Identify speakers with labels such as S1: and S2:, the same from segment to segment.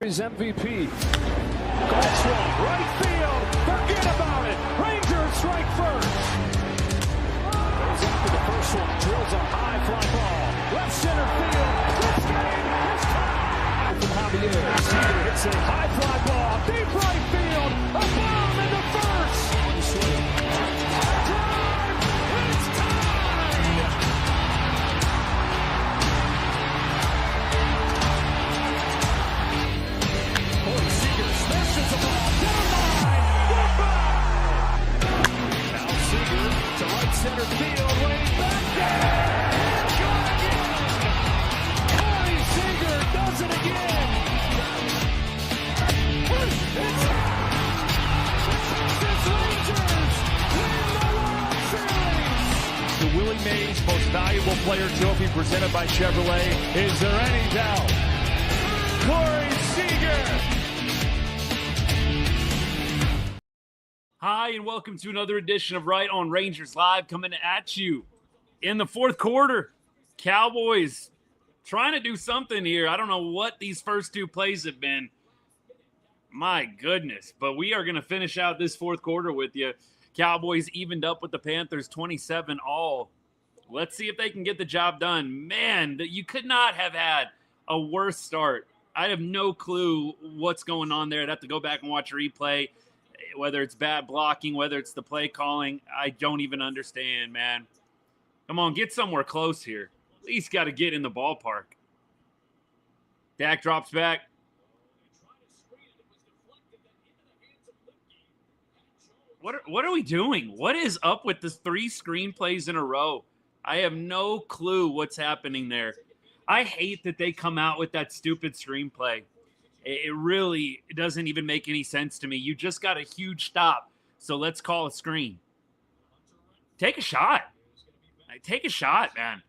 S1: His MVP. Goal swung, right field. Forget about it. Rangers strike first. Goes after the first one. Drills a high fly ball. Left center field. This game is tied. From Javier. Seager hits a high fly ball. Deep right field. A bomb into first. Drive. It's tied. Seager smashes the ball down the line. Goodbye. Now Seager to right center field. Way back there. Gone again. Corey Seager does it again. It's Rangers win the World Series. The Willie Mays Most Valuable Player Trophy presented by Chevrolet. Is there any doubt? Corey Seager.
S2: Hi, and welcome to another edition of Right on Rangers Live, coming at you in the fourth quarter. Cowboys trying to do something here. I don't know what these first two plays have been. My goodness. But we are going to finish out this fourth quarter with you. Cowboys evened up with the Panthers 27-all. Let's see if they can get the job done. Man, you could not have had a worse start. I have no clue what's going on there. I'd have to go back and watch a replay. Whether it's bad blocking, whether it's the play calling, I don't even understand, man. Come on, get somewhere close here. At least got to get in the ballpark. Dak drops back. What are we doing? What is up with the three screenplays in a row? I have no clue what's happening there. I hate that they come out with that stupid screenplay. It really doesn't even make any sense to me. You just got a huge stop, so let's call a screen. Take a shot. Take a shot, man.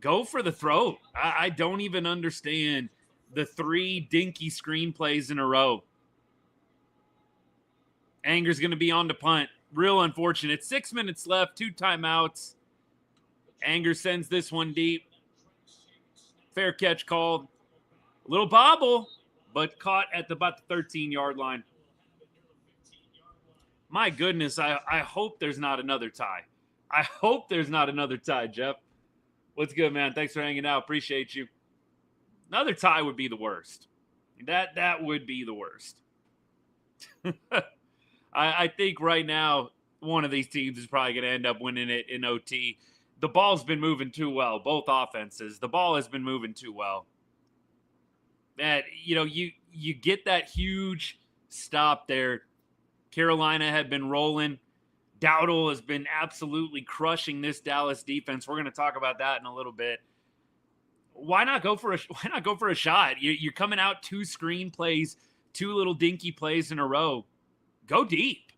S2: Go for the throat. I don't even understand the three dinky screenplays in a row. Anger's going to be on to punt. Real unfortunate. 6 minutes left, 2 timeouts. Anger sends this one deep. Fair catch called. Little bobble, but caught at about the 13-yard line. My goodness, I hope there's not another tie. I hope there's not another tie, Jeff. What's good, man? Thanks for hanging out. Appreciate you. Another tie would be the worst. That would be the worst. I think right now one of these teams is probably going to end up winning it in OT. The ball's been moving too well, both offenses. The ball has been moving too well. That, you get that huge stop there. Carolina had been rolling. Dowdle has been absolutely crushing this Dallas defense. We're going to talk about that in a little bit. Why not go for a shot? You're coming out 2 screenplays, 2 little dinky plays in a row. Go deep.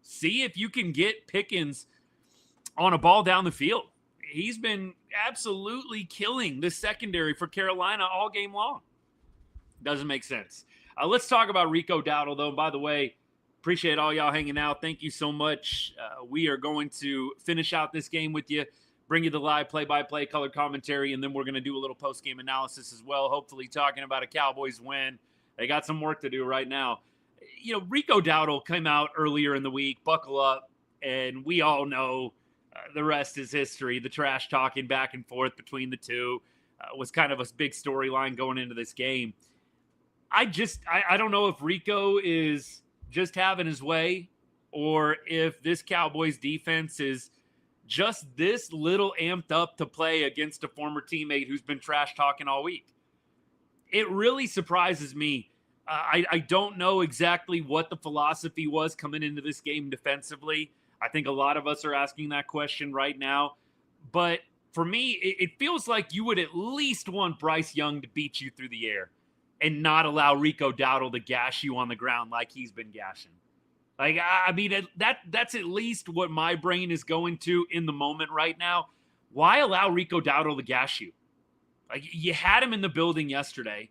S2: See if you can get Pickens on a ball down the field. He's been absolutely killing the secondary for Carolina all game long. Doesn't make sense. Let's talk about Rico Dowdle, though. By the way, appreciate all y'all hanging out. Thank you so much. We are going to finish out this game with you, bring you the live play-by-play color commentary, and then we're going to do a little post-game analysis as well, hopefully talking about a Cowboys win. They got some work to do right now. Rico Dowdle came out earlier in the week, buckle up, and we all know the rest is history. The trash talking back and forth between the two was kind of a big storyline going into this game. I don't know if Rico is just having his way or if this Cowboys defense is just this little amped up to play against a former teammate who's been trash talking all week. It really surprises me. I don't know exactly what the philosophy was coming into this game defensively. I think a lot of us are asking that question right now. But for me, it feels like you would at least want Bryce Young to beat you through the air and not allow Rico Dowdle to gash you on the ground like he's been gashing. That's at least what my brain is going to in the moment right now. Why allow Rico Dowdle to gash you? You had him in the building yesterday.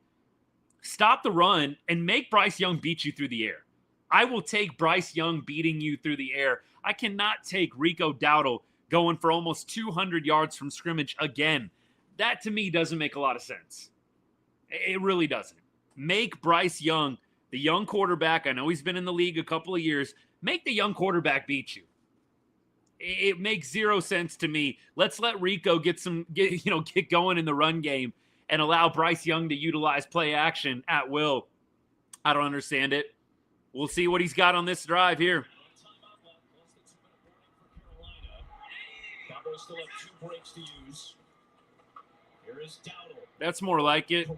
S2: Stop the run and make Bryce Young beat you through the air. I will take Bryce Young beating you through the air. I cannot take Rico Dowdle going for almost 200 yards from scrimmage again. That, to me, doesn't make a lot of sense. It really doesn't. make Bryce Young, the young quarterback, I know he's been in the league a couple of years, make the young quarterback beat you. It makes zero sense to me. Let's let Rico get going in the run game and allow Bryce Young to utilize play action at will. I don't understand it. We'll see what he's got on this drive here.
S1: Cowboys still have 2 breaks to use. Here is Dowdle.
S2: That's more like it.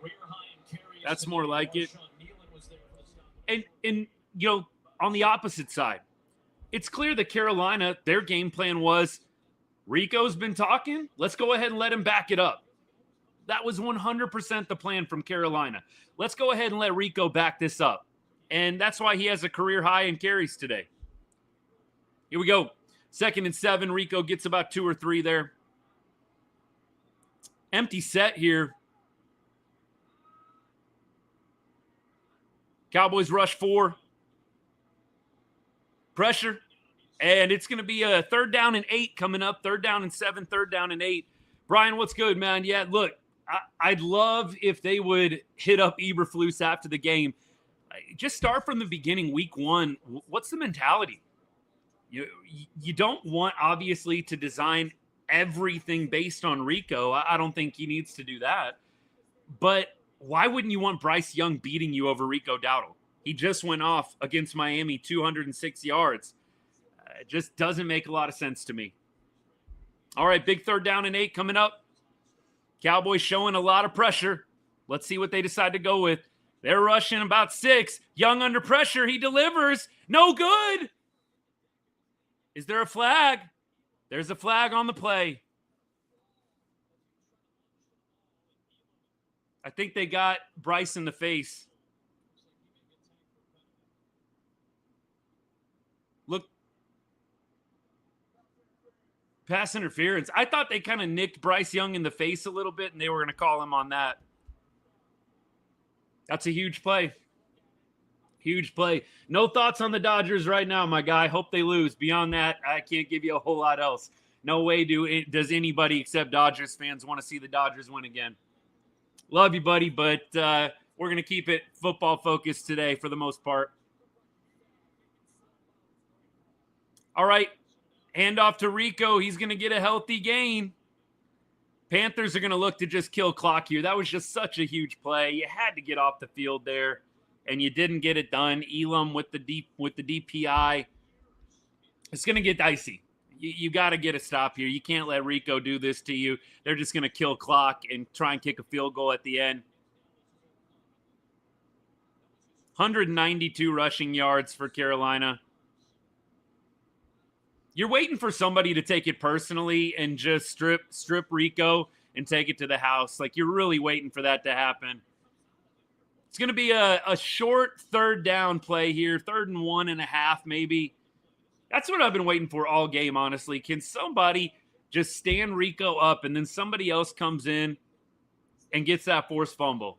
S2: That's more like it. And on the opposite side, it's clear that Carolina, their game plan was, Rico's been talking, let's go ahead and let him back it up. That was 100% the plan from Carolina. Let's go ahead and let Rico back this up. And that's why he has a career high in carries today. Here we go. 2nd and 7. Rico gets about 2 or 3 there. Empty set here. Cowboys rush 4. Pressure. And it's going to be a 3rd down and 8 coming up. 3rd down and 7, 3rd down and 8. Brian, what's good, man? Yeah, look, I'd love if they would hit up Eberflus after the game. Just start from the beginning, week 1. What's the mentality? You don't want, obviously, to design everything based on Rico. I don't think he needs to do that. But why wouldn't you want Bryce Young beating you over Rico Dowdle? He just went off against Miami, 206 yards. It just doesn't make a lot of sense to me. All right, big 3rd down and 8 coming up. Cowboys showing a lot of pressure. Let's see what they decide to go with. They're rushing about 6. Young under pressure. He delivers. No good. Is there a flag? There's a flag on the play. I think they got Bryce in the face. Look. Pass interference. I thought they kind of nicked Bryce Young in the face a little bit, and they were going to call him on that. That's a huge play. Huge play. No thoughts on the Dodgers right now, my guy. Hope they lose. Beyond that, I can't give you a whole lot else. No way does anybody except Dodgers fans want to see the Dodgers win again. Love you, buddy, but we're going to keep it football focused today for the most part. All right. Hand off to Rico. He's going to get a healthy gain. Panthers are going to look to just kill clock here. That was just such a huge play. You had to get off the field there, and you didn't get it done. Elam with the DPI. It's going to get dicey. You got to get a stop here. You can't let Rico do this to you. They're just going to kill clock and try and kick a field goal at the end. 192 rushing yards for Carolina. You're waiting for somebody to take it personally and just strip Rico and take it to the house. Like, you're really waiting for that to happen. It's going to be a short 3rd down play here, 3rd and 1.5 maybe. That's what I've been waiting for all game, honestly. Can somebody just stand Rico up and then somebody else comes in and gets that forced fumble?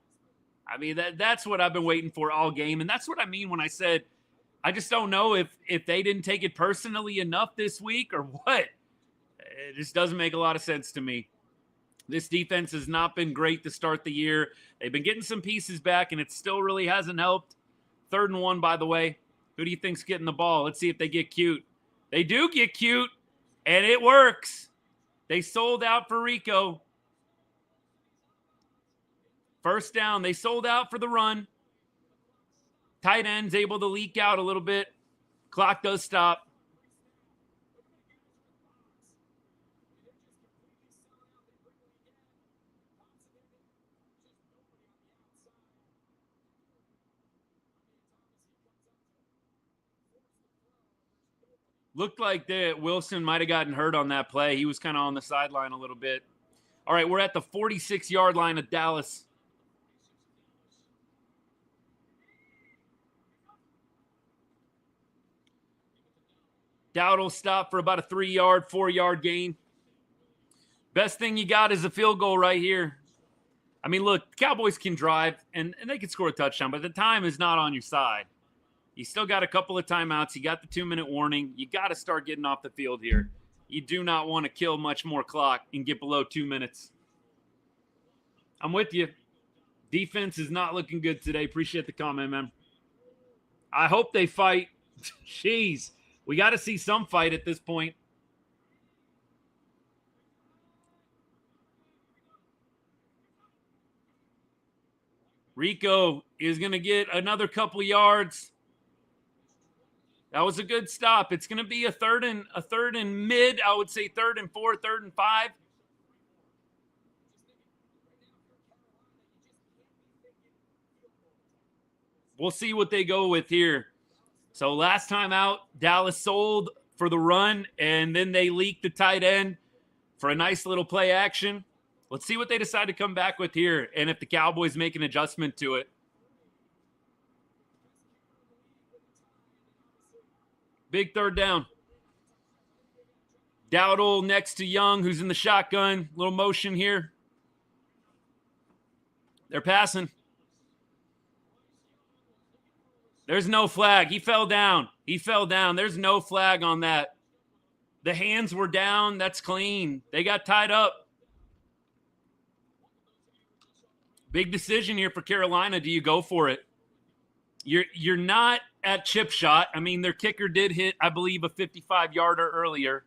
S2: I mean, that's what I've been waiting for all game, and that's what I mean when I said I just don't know if they didn't take it personally enough this week or what. It just doesn't make a lot of sense to me. This defense has not been great to start the year. They've been getting some pieces back, and it still really hasn't helped. 3rd and 1, by the way. Who do you think's getting the ball? Let's see if they get cute. They do get cute, and it works. They sold out for Rico. 1st down. They sold out for the run. Tight end's able to leak out a little bit. Clock does stop. Looked like that Wilson might have gotten hurt on that play. He was kind of on the sideline a little bit. All right, we're at the 46-yard line of Dallas. Dowdle stopped for about a 3-yard, 4-yard gain. Best thing you got is a field goal right here. I mean, look, Cowboys can drive, and they can score a touchdown, but the time is not on your side. You still got a couple of timeouts. You got the 2-minute warning. You got to start getting off the field here. You do not want to kill much more clock and get below 2 minutes. I'm with you. Defense is not looking good today. Appreciate the comment, man. I hope they fight. Jeez. We got to see some fight at this point. Rico is going to get another couple yards. That was a good stop. It's going to be a third and mid. I would say 3rd and 4, 3rd and 5. We'll see what they go with here. So last time out, Dallas sold for the run, and then they leaked the tight end for a nice little play action. Let's see what they decide to come back with here, and if the Cowboys make an adjustment to it. Big 3rd down. Dowdle next to Young, who's in the shotgun. Little motion here. They're passing. There's no flag. He fell down. There's no flag on that. The hands were down. That's clean. They got tied up. Big decision here for Carolina. Do you go for it? You're not at chip shot. I mean, their kicker did hit, I believe, a 55-yarder earlier.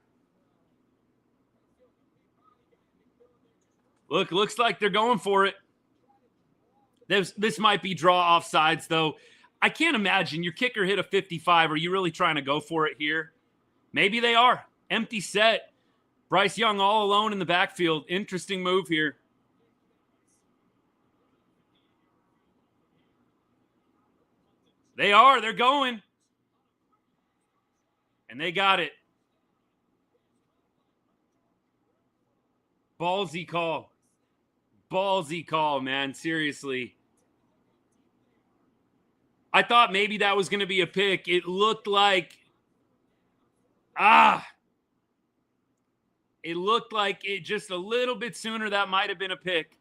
S2: Looks like they're going for it. This might be draw offsides, though. I can't imagine your kicker hit a 55. Are you really trying to go for it here? Maybe they are. Empty set. Bryce Young all alone in the backfield. Interesting move here. They are. They're going. And they got it. Ballsy call. Ballsy call, man. Seriously. I thought maybe that was going to be a pick. It looked like, it looked like it just a little bit sooner. That might have been a pick.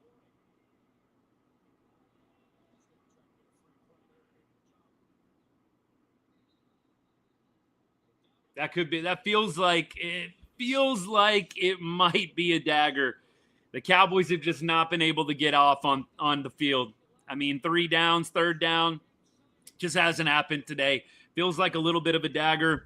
S2: That could be, that feels like it might be a dagger. The Cowboys have just not been able to get off on the field. I mean, 3 downs, 3rd down. Just hasn't happened today. Feels like a little bit of a dagger.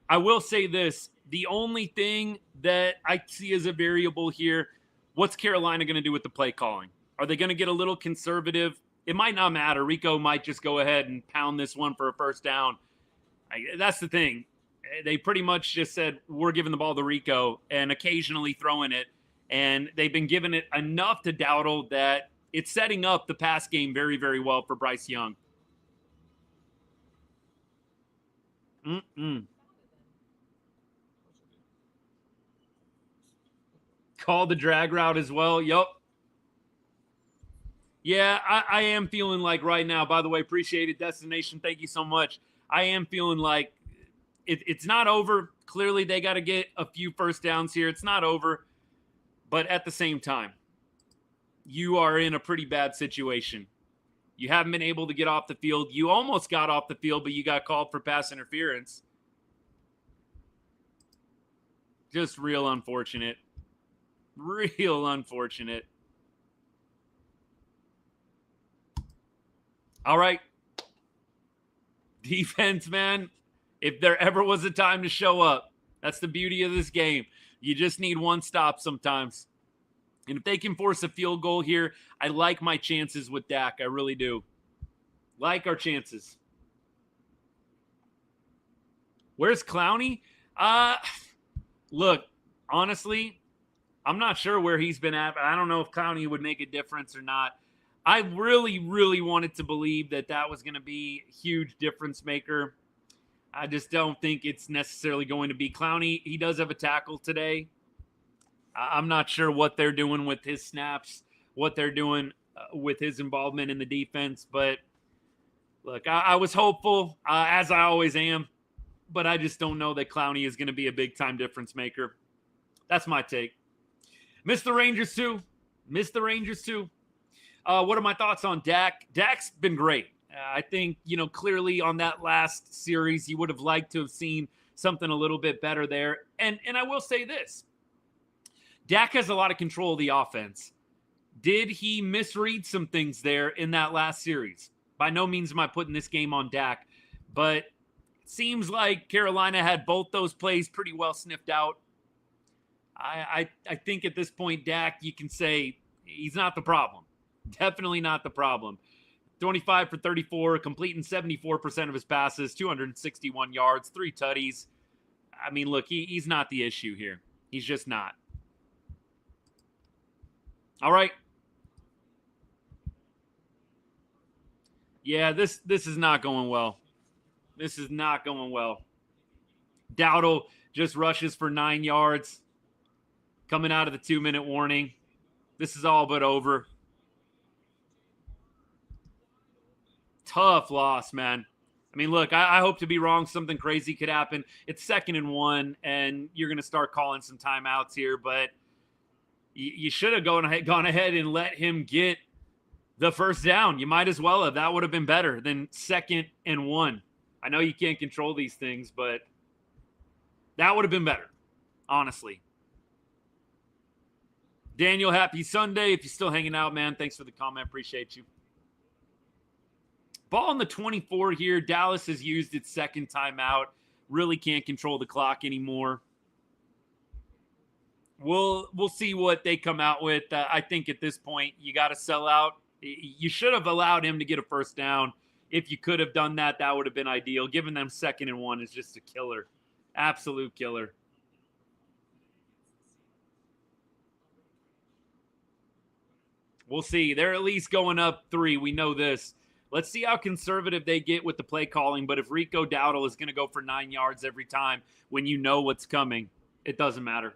S2: I will say this. The only thing that I see as a variable here, what's Carolina going to do with the play calling? Are they going to get a little conservative? It might not matter. Rico might just go ahead and pound this one for a 1st down. That's the thing. They pretty much just said, we're giving the ball to Rico and occasionally throwing it. And they've been giving it enough to Dowdle that it's setting up the pass game very, very well for Bryce Young. Call the drag route as well. Yup. Yeah, I am feeling like right now, by the way, appreciate it, Destination. Thank you so much. I am feeling like it's not over. Clearly, they got to get a few 1st downs here. It's not over. But at the same time, you are in a pretty bad situation. You haven't been able to get off the field. You almost got off the field, but you got called for pass interference. Just real unfortunate. Real unfortunate. All right. Defense, man. If there ever was a time to show up, that's the beauty of this game. You just need one stop sometimes. And if they can force a field goal here, I like my chances with Dak. I really do. Like our chances. Where's Clowney? Look, honestly, I'm not sure where he's been at. But I don't know if Clowney would make a difference or not. I really, really wanted to believe that was going to be a huge difference maker. I just don't think it's necessarily going to be. Clowney, he does have a tackle today. I'm not sure what they're doing with his snaps, what they're doing with his involvement in the defense. But, look, I was hopeful, as I always am. But I just don't know that Clowney is going to be a big-time difference maker. That's my take. Miss the Rangers, too. What are my thoughts on Dak? Dak's been great. I think, clearly on that last series, you would have liked to have seen something a little bit better there. And I will say this. Dak has a lot of control of the offense. Did he misread some things there in that last series? By no means am I putting this game on Dak, but it seems like Carolina had both those plays pretty well sniffed out. I think at this point, Dak, you can say he's not the problem. Definitely not the problem. 25 for 34, completing 74% of his passes, 261 yards, 3 tutties. I mean, look, he's not the issue here. He's just not. All right. Yeah, this is not going well. This is not going well. Dowdle just rushes for 9 yards. Coming out of the 2-minute warning. This is all but over. Tough loss, man. I mean, look, I hope to be wrong. Something crazy could happen. It's 2nd and 1, and you're going to start calling some timeouts here, but you should have gone ahead and let him get the first down. You might as well have. That would have been better than 2nd and 1. I know you can't control these things, but that would have been better, honestly. Daniel, happy Sunday. If you're still hanging out, man, thanks for the comment. Appreciate you. Ball on the 24 here. Dallas has used its 2nd timeout. Really can't control the clock anymore. We'll see what they come out with. I think at this point, you got to sell out. You should have allowed him to get a first down. If you could have done that, that would have been ideal. Giving them 2nd and 1 is just a killer. Absolute killer. We'll see. They're at least going up 3. We know this. Let's see how conservative they get with the play calling. But if Rico Dowdle is going to go for 9 yards every time when you know what's coming, it doesn't matter.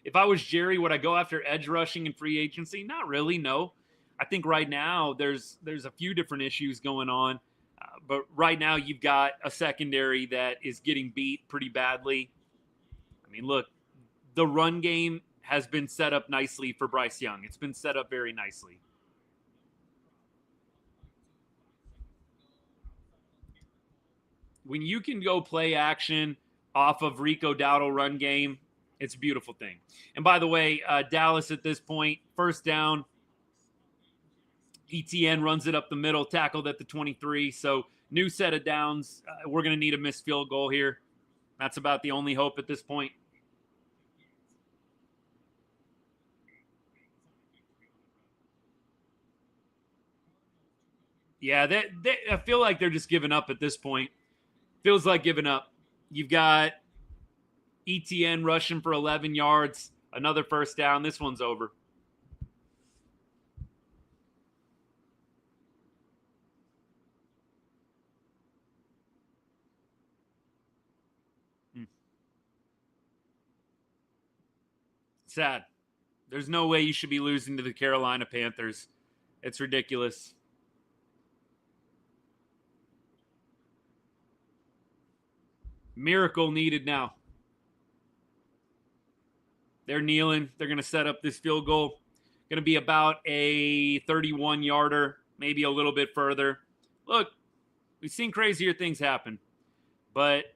S2: If I was Jerry, would I go after edge rushing in free agency? Not really, no. I think right now there's a few different issues going on. But right now you've got a secondary that is getting beat pretty badly. I mean, look, the run game has been set up nicely for Bryce Young. It's been set up very nicely. When you can go play action off of Rico Dowdle run game, it's a beautiful thing. And by the way, Dallas at this point, first down. ETN runs it up the middle, tackled at the 23. So new set of downs. We're going to need a missed field goal here. That's about the only hope at this point. Yeah, I feel like they're just giving up at this point. Feels like giving up. You've got ETN rushing for 11 yards, another first down. This one's over. Sad. There's no way you should be losing to the Carolina Panthers. It's ridiculous. Miracle needed now. They're kneeling. They're going to set up this field goal. Going to be about a 31-yarder, maybe a little bit further. Look, we've seen crazier things happen. But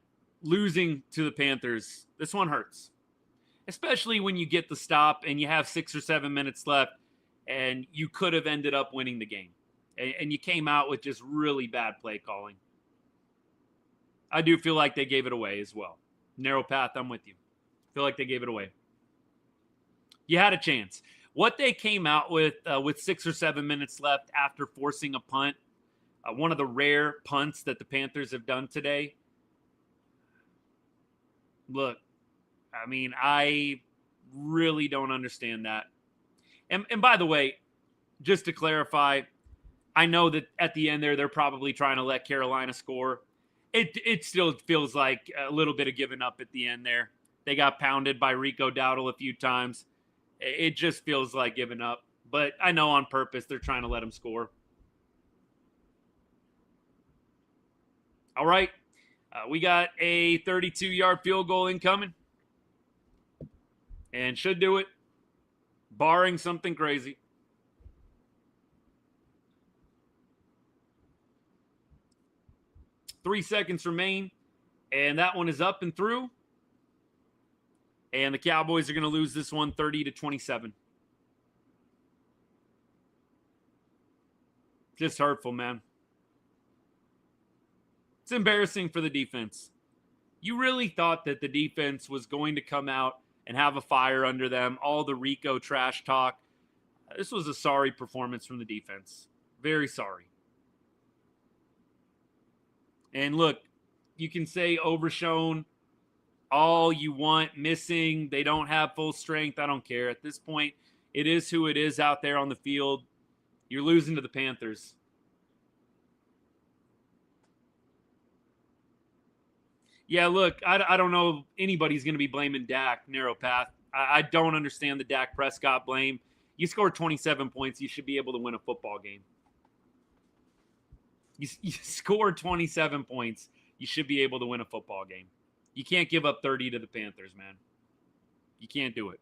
S2: losing to the Panthers, this one hurts. Especially when you get the stop and you have 6 or 7 minutes left and you could have ended up winning the game. And you came out with just really bad play calling. I do feel like they gave it away as well. Narrow path, I'm with you. Feel like they gave it away. You had a chance. What they came out with 6 or 7 minutes left after forcing a punt, one of the rare punts that the Panthers have done today. Look, I mean, I really don't understand that. And by the way, just to clarify, I know that at the end there, they're probably trying to let Carolina score. It still feels like a little bit of giving up at the end there. They got pounded by Rico Dowdle a few times. It just feels like giving up. But I know on purpose they're trying to let him score. All right. We got a 32-yard field goal incoming. And should do it, barring something crazy. Three seconds remain, and that one is up and through. And the Cowboys are going to lose this one 30-27. Just hurtful, man. It's embarrassing for the defense. You really thought that the defense was going to come out and have a fire under them, all the Rico trash talk. This was a sorry performance from the defense. Very sorry. And look, you can say overshown all you want, missing, they don't have full strength. I don't care. At this point, it is who it is out there on the field. You're losing to the Panthers. Yeah, look, I don't know if anybody's going to be blaming Dak, narrow path. I don't understand the Dak Prescott blame. You scored 27 points. You should be able to win a football game. You scored 27 points. You should be able to win a football game. You can't give up 30 to the Panthers, man. You can't do it.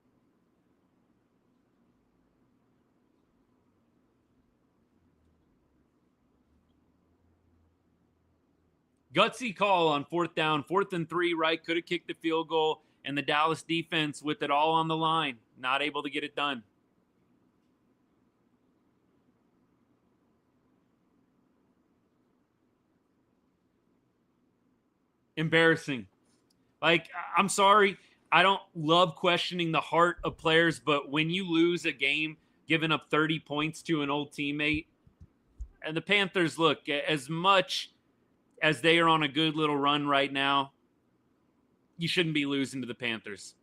S2: Gutsy call on 4th down, 4th and 3, right? Could have kicked the field goal, and the Dallas defense with it all on the line, not able to get it done. Embarrassing. Like, I'm sorry. I don't love questioning the heart of players, but when you lose a game, giving up 30 points to an old teammate, and the Panthers, look, as much as they are on a good little run right now, you shouldn't be losing to the Panthers.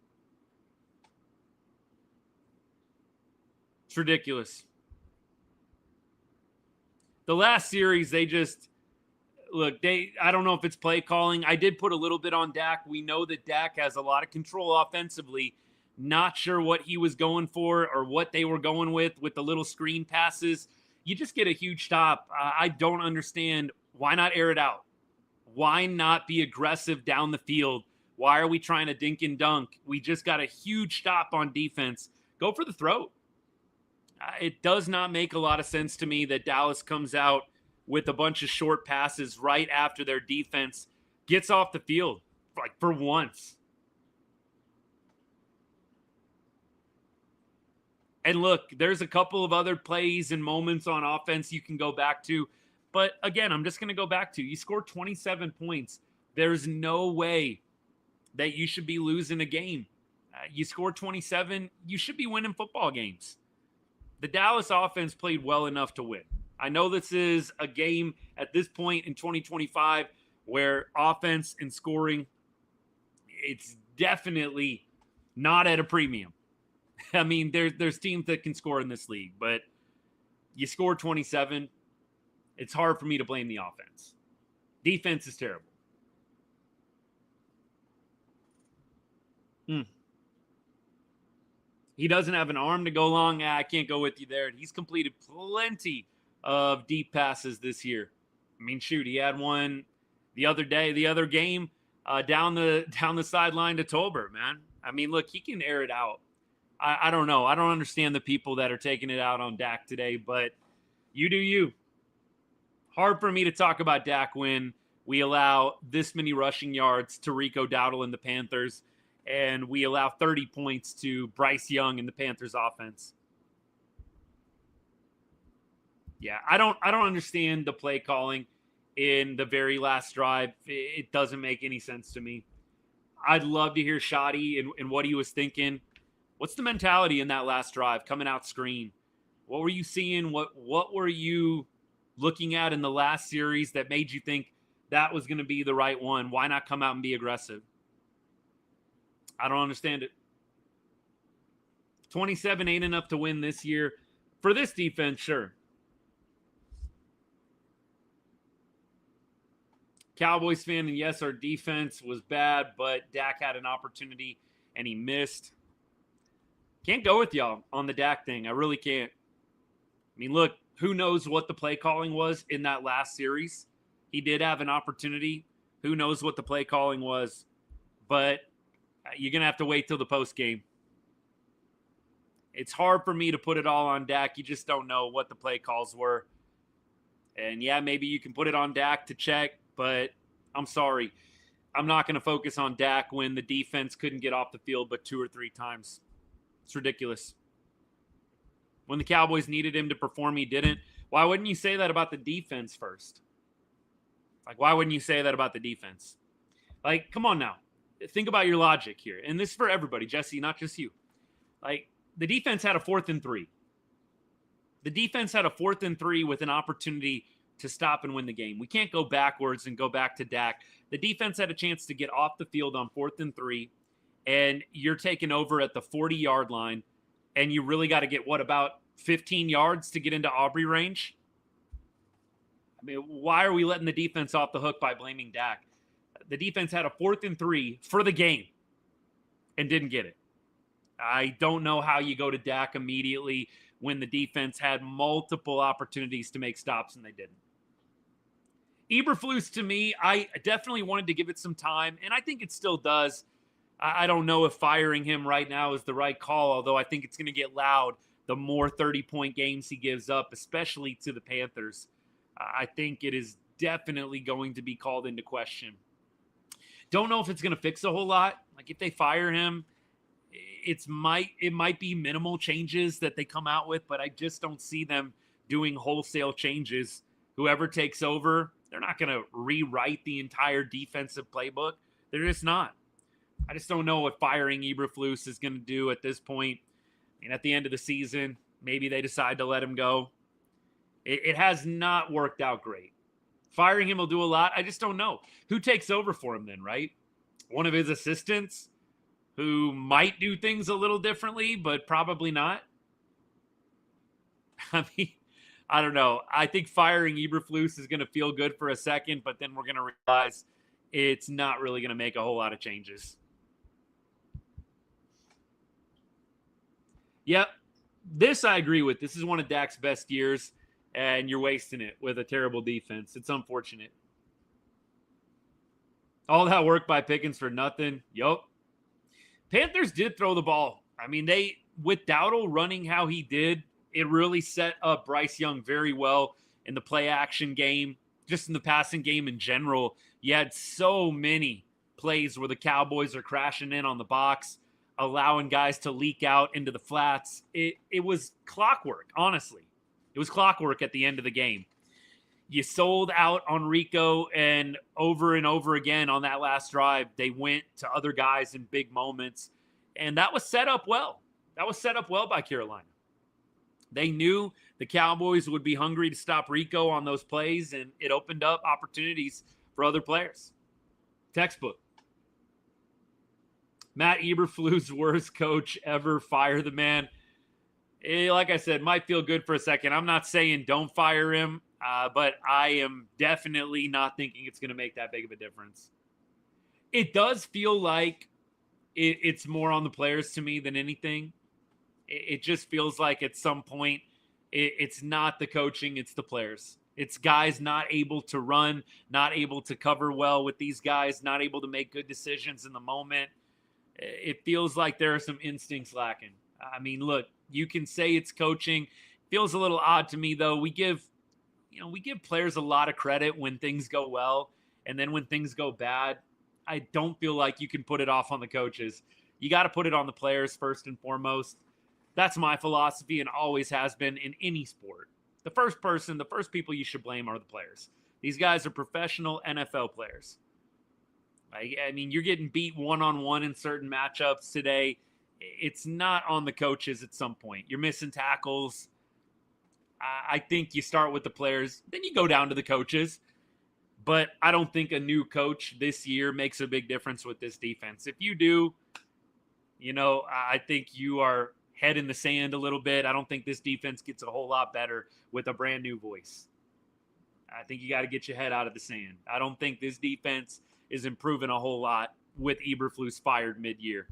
S2: It's ridiculous. The last series, they just, look, I don't know if it's play calling. I did put a little bit on Dak. We know that Dak has a lot of control offensively. Not sure what he was going for or what they were going with the little screen passes. You just get a huge stop. I don't understand. Why not air it out? Why not be aggressive down the field? Why are we trying to dink and dunk? We just got a huge stop on defense. Go for the throat. It does not make a lot of sense to me that Dallas comes out with a bunch of short passes right after their defense gets off the field, like for once. And look, there's a couple of other plays and moments on offense you can go back to. But again, I'm just going to go back to, you scored 27 points. There's no way that you should be losing a game. You scored 27, you should be winning football games. The Dallas offense played well enough to win. I know this is a game at this point in 2025 where offense and scoring, it's definitely not at a premium. I mean, there's teams that can score in this league, but you scored 27. It's hard for me to blame the offense. Defense is terrible. He doesn't have an arm to go long. I can't go with you there. He's completed plenty of deep passes this year. I mean, shoot, he had one the other game down the sideline to Tolbert, man. I mean, look, he can air it out. I don't know. I don't understand the people that are taking it out on Dak today, but you do you. Hard for me to talk about Dak when we allow this many rushing yards to Rico Dowdle and the Panthers, and we allow 30 points to Bryce Young and the Panthers offense. Yeah, I don't understand the play calling in the very last drive. It doesn't make any sense to me. I'd love to hear Shoddy and what he was thinking. What's the mentality in that last drive coming out screen? What were you seeing? What were you looking at in the last series that made you think that was going to be the right one? Why not come out and be aggressive? I don't understand it. 27 ain't enough to win this year. For this defense, sure. Cowboys fan, and yes, our defense was bad, but Dak had an opportunity and he missed. Can't go with y'all on the Dak thing. I really can't. I mean, look, who knows what the play calling was in that last series? He did have an opportunity. Who knows what the play calling was? But you're going to have to wait till the post game. It's hard for me to put it all on Dak. You just don't know what the play calls were. And yeah, maybe you can put it on Dak to check, but I'm sorry. I'm not going to focus on Dak when the defense couldn't get off the field but 2 or 3 times. It's ridiculous. When the Cowboys needed him to perform, he didn't. Why wouldn't you say that about the defense first? Like, why wouldn't you say that about the defense? Like, come on now. Think about your logic here. And this is for everybody, Jesse, not just you. Like, the defense had a 4th and 3. The defense had a 4th and 3 with an opportunity to stop and win the game. We can't go backwards and go back to Dak. The defense had a chance to get off the field on 4th and 3, and you're taking over at the 40-yard line, and you really got to get, about 15 yards to get into Aubrey range? I mean, why are we letting the defense off the hook by blaming Dak? The defense had a 4th and 3 for the game and didn't get it. I don't know how you go to Dak immediately when the defense had multiple opportunities to make stops and they didn't. Eberflus, to me, I definitely wanted to give it some time, and I think it still does. I don't know if firing him right now is the right call, although I think it's going to get loud the more 30-point games he gives up, especially to the Panthers. I think it is definitely going to be called into question. Don't know if it's going to fix a whole lot. Like, if they fire him, it might be minimal changes that they come out with, but I just don't see them doing wholesale changes. Whoever takes over, they're not going to rewrite the entire defensive playbook. They're just not. I just don't know what firing Eberflus is going to do at this point. And at the end of the season, maybe they decide to let him go. It has not worked out great. Firing him will do a lot. I just don't know. Who takes over for him then, right? One of his assistants who might do things a little differently, but probably not. I mean, I don't know. I think firing Eberflus is going to feel good for a second, but then we're going to realize it's not really going to make a whole lot of changes. Yep, this I agree with. This is one of Dak's best years, and you're wasting it with a terrible defense. It's unfortunate. All that work by Pickens for nothing. Yup. Panthers did throw the ball. I mean, with Dowdle running how he did, it really set up Bryce Young very well in the play action game, just in the passing game in general. You had so many plays where the Cowboys are crashing in on the box, allowing guys to leak out into the flats. It was clockwork, honestly. It was clockwork at the end of the game. You sold out on Rico, and over again on that last drive, they went to other guys in big moments, and that was set up well. That was set up well by Carolina. They knew the Cowboys would be hungry to stop Rico on those plays, and it opened up opportunities for other players. Textbook. Matt Eberflus, worst coach ever. Fire the man. Like I said, might feel good for a second. I'm not saying don't fire him, but I am definitely not thinking it's going to make that big of a difference. It does feel like it's more on the players to me than anything. It just feels like at some point it's not the coaching, it's the players. It's guys not able to run, not able to cover well with these guys, not able to make good decisions in the moment. It feels like there are some instincts lacking. I mean, look, you can say it's coaching. Feels a little odd to me, though. We give players a lot of credit when things go well, and then when things go bad, I don't feel like you can put it off on the coaches. You got to put it on the players first and foremost. That's my philosophy and always has been in any sport. The first people you should blame are the players. These guys are professional NFL players. I mean, you're getting beat one-on-one in certain matchups today. It's not on the coaches at some point. You're missing tackles. I think you start with the players, then you go down to the coaches. But I don't think a new coach this year makes a big difference with this defense. If you do, I think you are head in the sand a little bit. I don't think this defense gets a whole lot better with a brand new voice. I think you got to get your head out of the sand. I don't think this defense is improving a whole lot with Eberflus fired mid-year.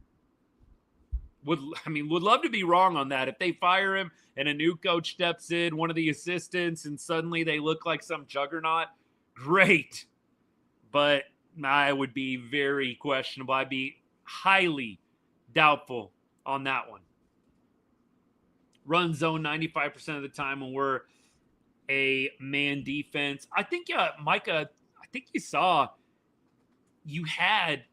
S2: Would love to be wrong on that. If they fire him and a new coach steps in, one of the assistants, and suddenly they look like some juggernaut, great. But I would be very questionable. I'd be highly doubtful on that one. Run zone 95% of the time when we're a man defense. I think, Micah, you saw you had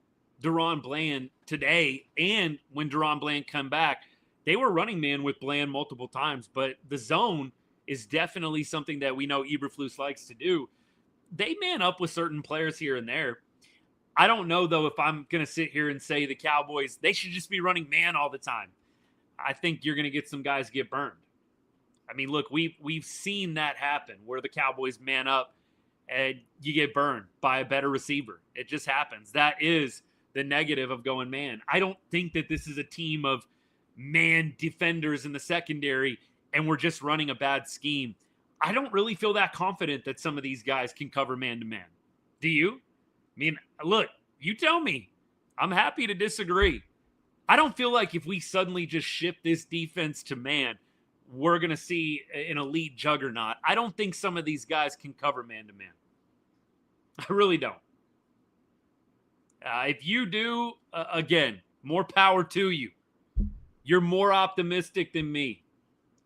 S2: DaRon Bland today, and when DaRon Bland come back, they were running man with Bland multiple times, but the zone is definitely something that we know Eberflus likes to do. They man up with certain players here and there. I don't know, though, if I'm going to sit here and say the Cowboys, they should just be running man all the time. I think you're going to get some guys get burned. I mean, look, we've seen that happen where the Cowboys man up and you get burned by a better receiver. It just happens. That is the negative of going man. I don't think that this is a team of man defenders in the secondary and we're just running a bad scheme. I don't really feel that confident that some of these guys can cover man-to-man. Do you? I mean, look, you tell me. I'm happy to disagree. I don't feel like if we suddenly just shift this defense to man, we're going to see an elite juggernaut. I don't think some of these guys can cover man-to-man. I really don't. If you do, again, more power to you. You're more optimistic than me.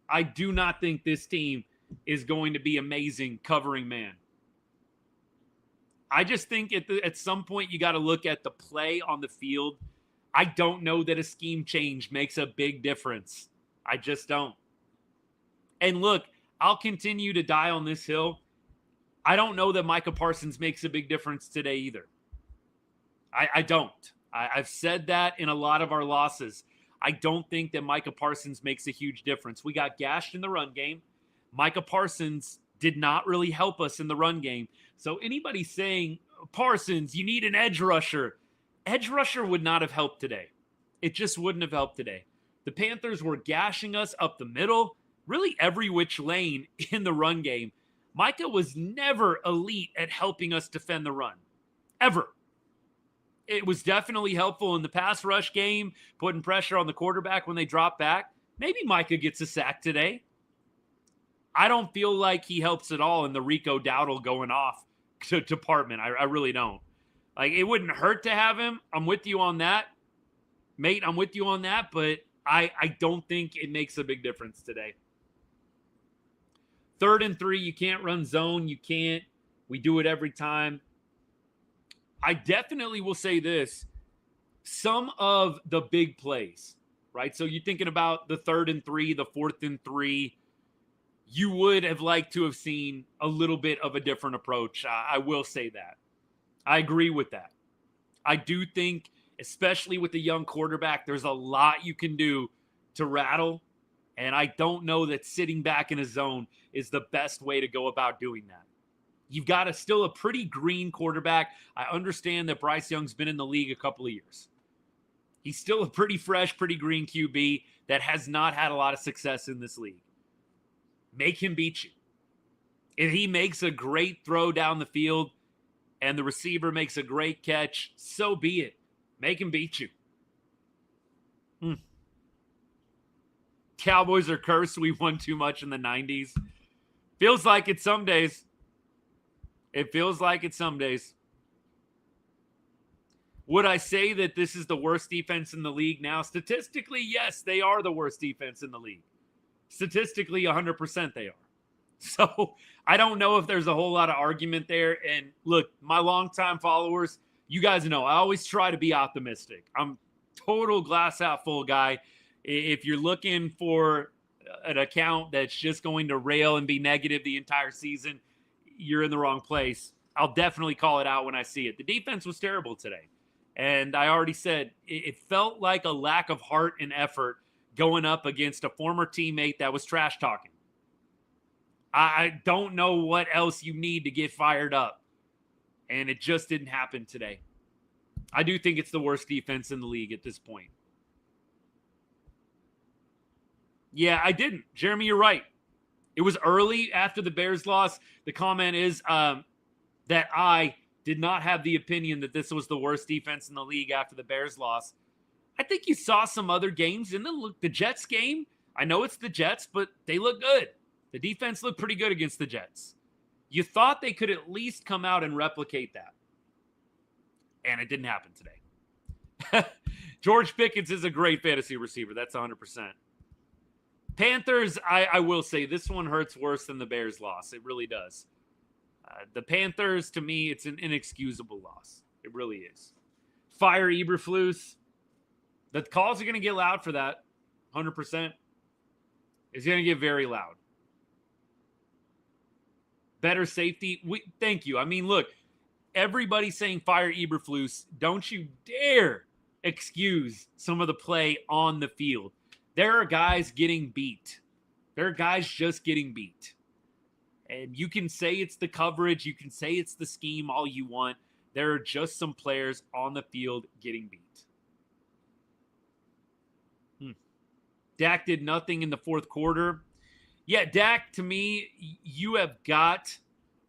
S2: I do not think this team is going to be amazing covering man. I just think at some point you got to look at the play on the field. I don't know that a scheme change makes a big difference. I just don't. And look, I'll continue to die on this hill. I don't know that Micah Parsons makes a big difference today either. I don't. I've said that in a lot of our losses. I don't think that Micah Parsons makes a huge difference. We got gashed in the run game. Micah Parsons did not really help us in the run game. So anybody saying, Parsons, you need an edge rusher would not have helped today. It just wouldn't have helped today. The Panthers were gashing us up the middle, really every which lane in the run game. Micah was never elite at helping us defend the run, ever. It was definitely helpful in the pass rush game, putting pressure on the quarterback when they drop back. Maybe Micah gets a sack today. I don't feel like he helps at all in the Rico Dowdle going off department. I really don't. Like, it wouldn't hurt to have him. I'm with you on that. Mate, I'm with you on that, but I don't think it makes a big difference today. 3rd and 3, you can't run zone. You can't. We do it every time. I definitely will say this. Some of the big plays, right? So you're thinking about the 3rd and 3, the 4th and 3. You would have liked to have seen a little bit of a different approach. I will say that. I agree with that. I do think, especially with the young quarterback, there's a lot you can do to rattle. And I don't know that sitting back in a zone is the best way to go about doing that. You've got still a pretty green quarterback. I understand that Bryce Young's been in the league a couple of years. He's still a pretty fresh, pretty green QB that has not had a lot of success in this league. Make him beat you. If he makes a great throw down the field and the receiver makes a great catch, so be it. Make him beat you. Cowboys are cursed. We won too much in the 90s. Feels like it some days. It feels like it some days. Would I say that this is the worst defense in the league now? Statistically, yes, they are the worst defense in the league. Statistically, 100% they are. So I don't know if there's a whole lot of argument there. And look, my longtime followers, you guys know, I always try to be optimistic. I'm total glass half full guy. If you're looking for an account that's just going to rail and be negative the entire season, you're in the wrong place. I'll definitely call it out when I see it. The defense was terrible today. And I already said it felt like a lack of heart and effort going up against a former teammate that was trash talking. I don't know what else you need to get fired up. And it just didn't happen today. I do think it's the worst defense in the league at this point. Yeah, I didn't. Jeremy, you're right. It was early after the Bears loss. The comment is that I did not have the opinion that this was the worst defense in the league after the Bears loss. I think you saw some other games in the Jets game. I know it's the Jets, but they look good. The defense looked pretty good against the Jets. You thought they could at least come out and replicate that. And it didn't happen today. George Pickens is a great fantasy receiver. That's 100%. Panthers, I will say, this one hurts worse than the Bears loss. It really does. The Panthers, to me, it's an inexcusable loss. It really is. Fire Eberflus. The calls are going to get loud for that. 100%. It's going to get very loud. better safety. Thank you. I mean, look, everybody's saying fire Eberflus. Don't you dare excuse some of the play on the field. There are guys getting beat. There are guys just getting beat. And you can say it's the coverage. You can say it's the scheme all you want. There are just some players on the field getting beat. Dak did nothing in the fourth quarter. Yeah, Dak, to me, you have got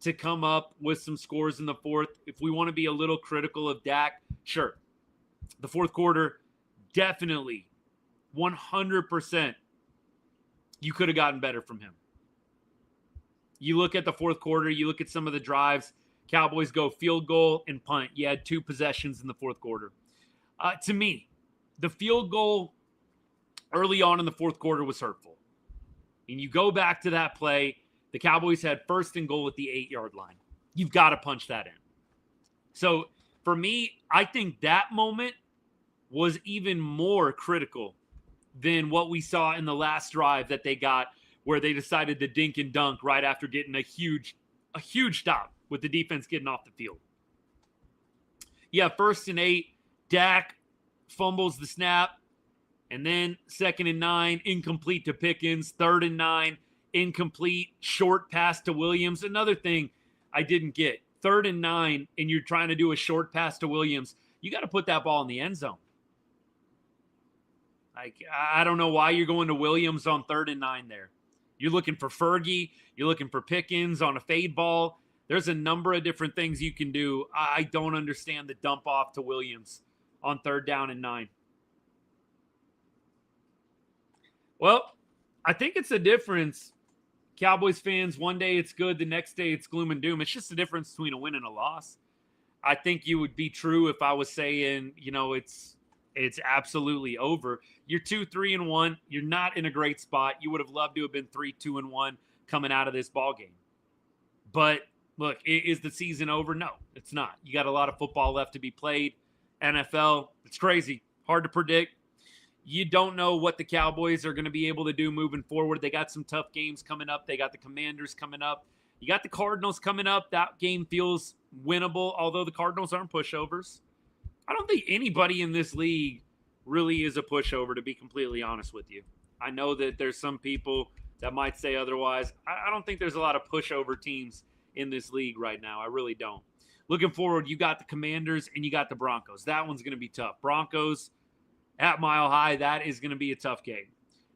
S2: to come up with some scores in the fourth. If we want to be a little critical of Dak, sure. The fourth quarter, definitely, 100%, you could have gotten better from him. You look at the fourth quarter, you look at some of the drives, Cowboys go field goal and punt. You had 2 possessions in the fourth quarter. To me, the field goal early on in the fourth quarter was hurtful. And you go back to that play, the Cowboys had 1st and goal at the 8-yard line. You've got to punch that in. So for me, I think that moment was even more critical than what we saw in the last drive that they got, where they decided to dink and dunk right after getting a huge stop with the defense getting off the field. Yeah, 1st and 8, Dak fumbles the snap, and then 2nd and 9, incomplete to Pickens. 3rd and 9, incomplete, short pass to Williams. Another thing I didn't get, 3rd and 9, and you're trying to do a short pass to Williams, you got to put that ball in the end zone. Like, I don't know why you're going to Williams on 3rd and 9 there. You're looking for Fergie. You're looking for Pickens on a fade ball. There's a number of different things you can do. I don't understand the dump off to Williams on 3rd down and 9. Well, I think it's a difference. Cowboys fans, one day it's good, the next day it's gloom and doom. It's just the difference between a win and a loss. I think you would be true if I was saying, it's absolutely over. You're 2-3-1. You're not in a great spot. You would have loved to have been 3-2-1 coming out of this ball game. But look, is the season over? No, it's not. You got a lot of football left to be played. NFL, it's crazy. Hard to predict. You don't know what the Cowboys are going to be able to do moving forward. They got some tough games coming up. They got the Commanders coming up. You got the Cardinals coming up. That game feels winnable, although the Cardinals aren't pushovers. I don't think anybody in this league really is a pushover, to be completely honest with you. I know that there's some people that might say otherwise. I don't think there's a lot of pushover teams in this league right now. I really don't. Looking forward, you got the Commanders and you got the Broncos. That one's going to be tough. Broncos at Mile High, that is going to be a tough game.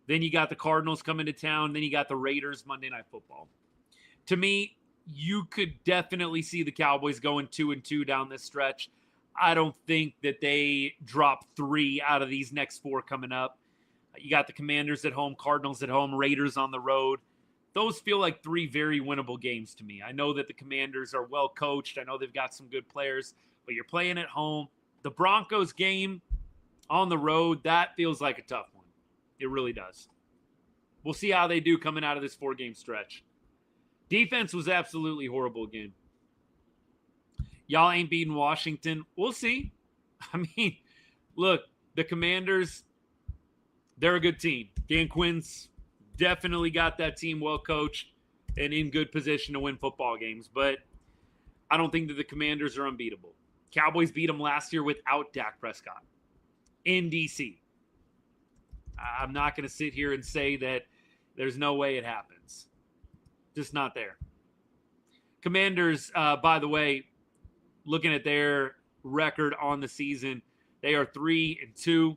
S2: Then you got the Cardinals coming to town. Then you got the Raiders Monday Night Football. To me, you could definitely see the Cowboys going 2-2 down this stretch. I don't think that they drop 3 out of these next 4 coming up. You got the Commanders at home, Cardinals at home, Raiders on the road. Those feel like 3 very winnable games to me. I know that the Commanders are well coached. I know they've got some good players, but you're playing at home. The Broncos game on the road, that feels like a tough one. It really does. We'll see how they do coming out of this 4-game stretch. Defense was absolutely horrible again. Y'all ain't beating Washington. We'll see. I mean, look, the Commanders, they're a good team. Dan Quinn's definitely got that team well coached and in good position to win football games. But I don't think that the Commanders are unbeatable. Cowboys beat them last year without Dak Prescott in D.C. I'm not going to sit here and say that there's no way it happens. Just not there. Commanders, by the way, looking at their record on the season, they are 3-2.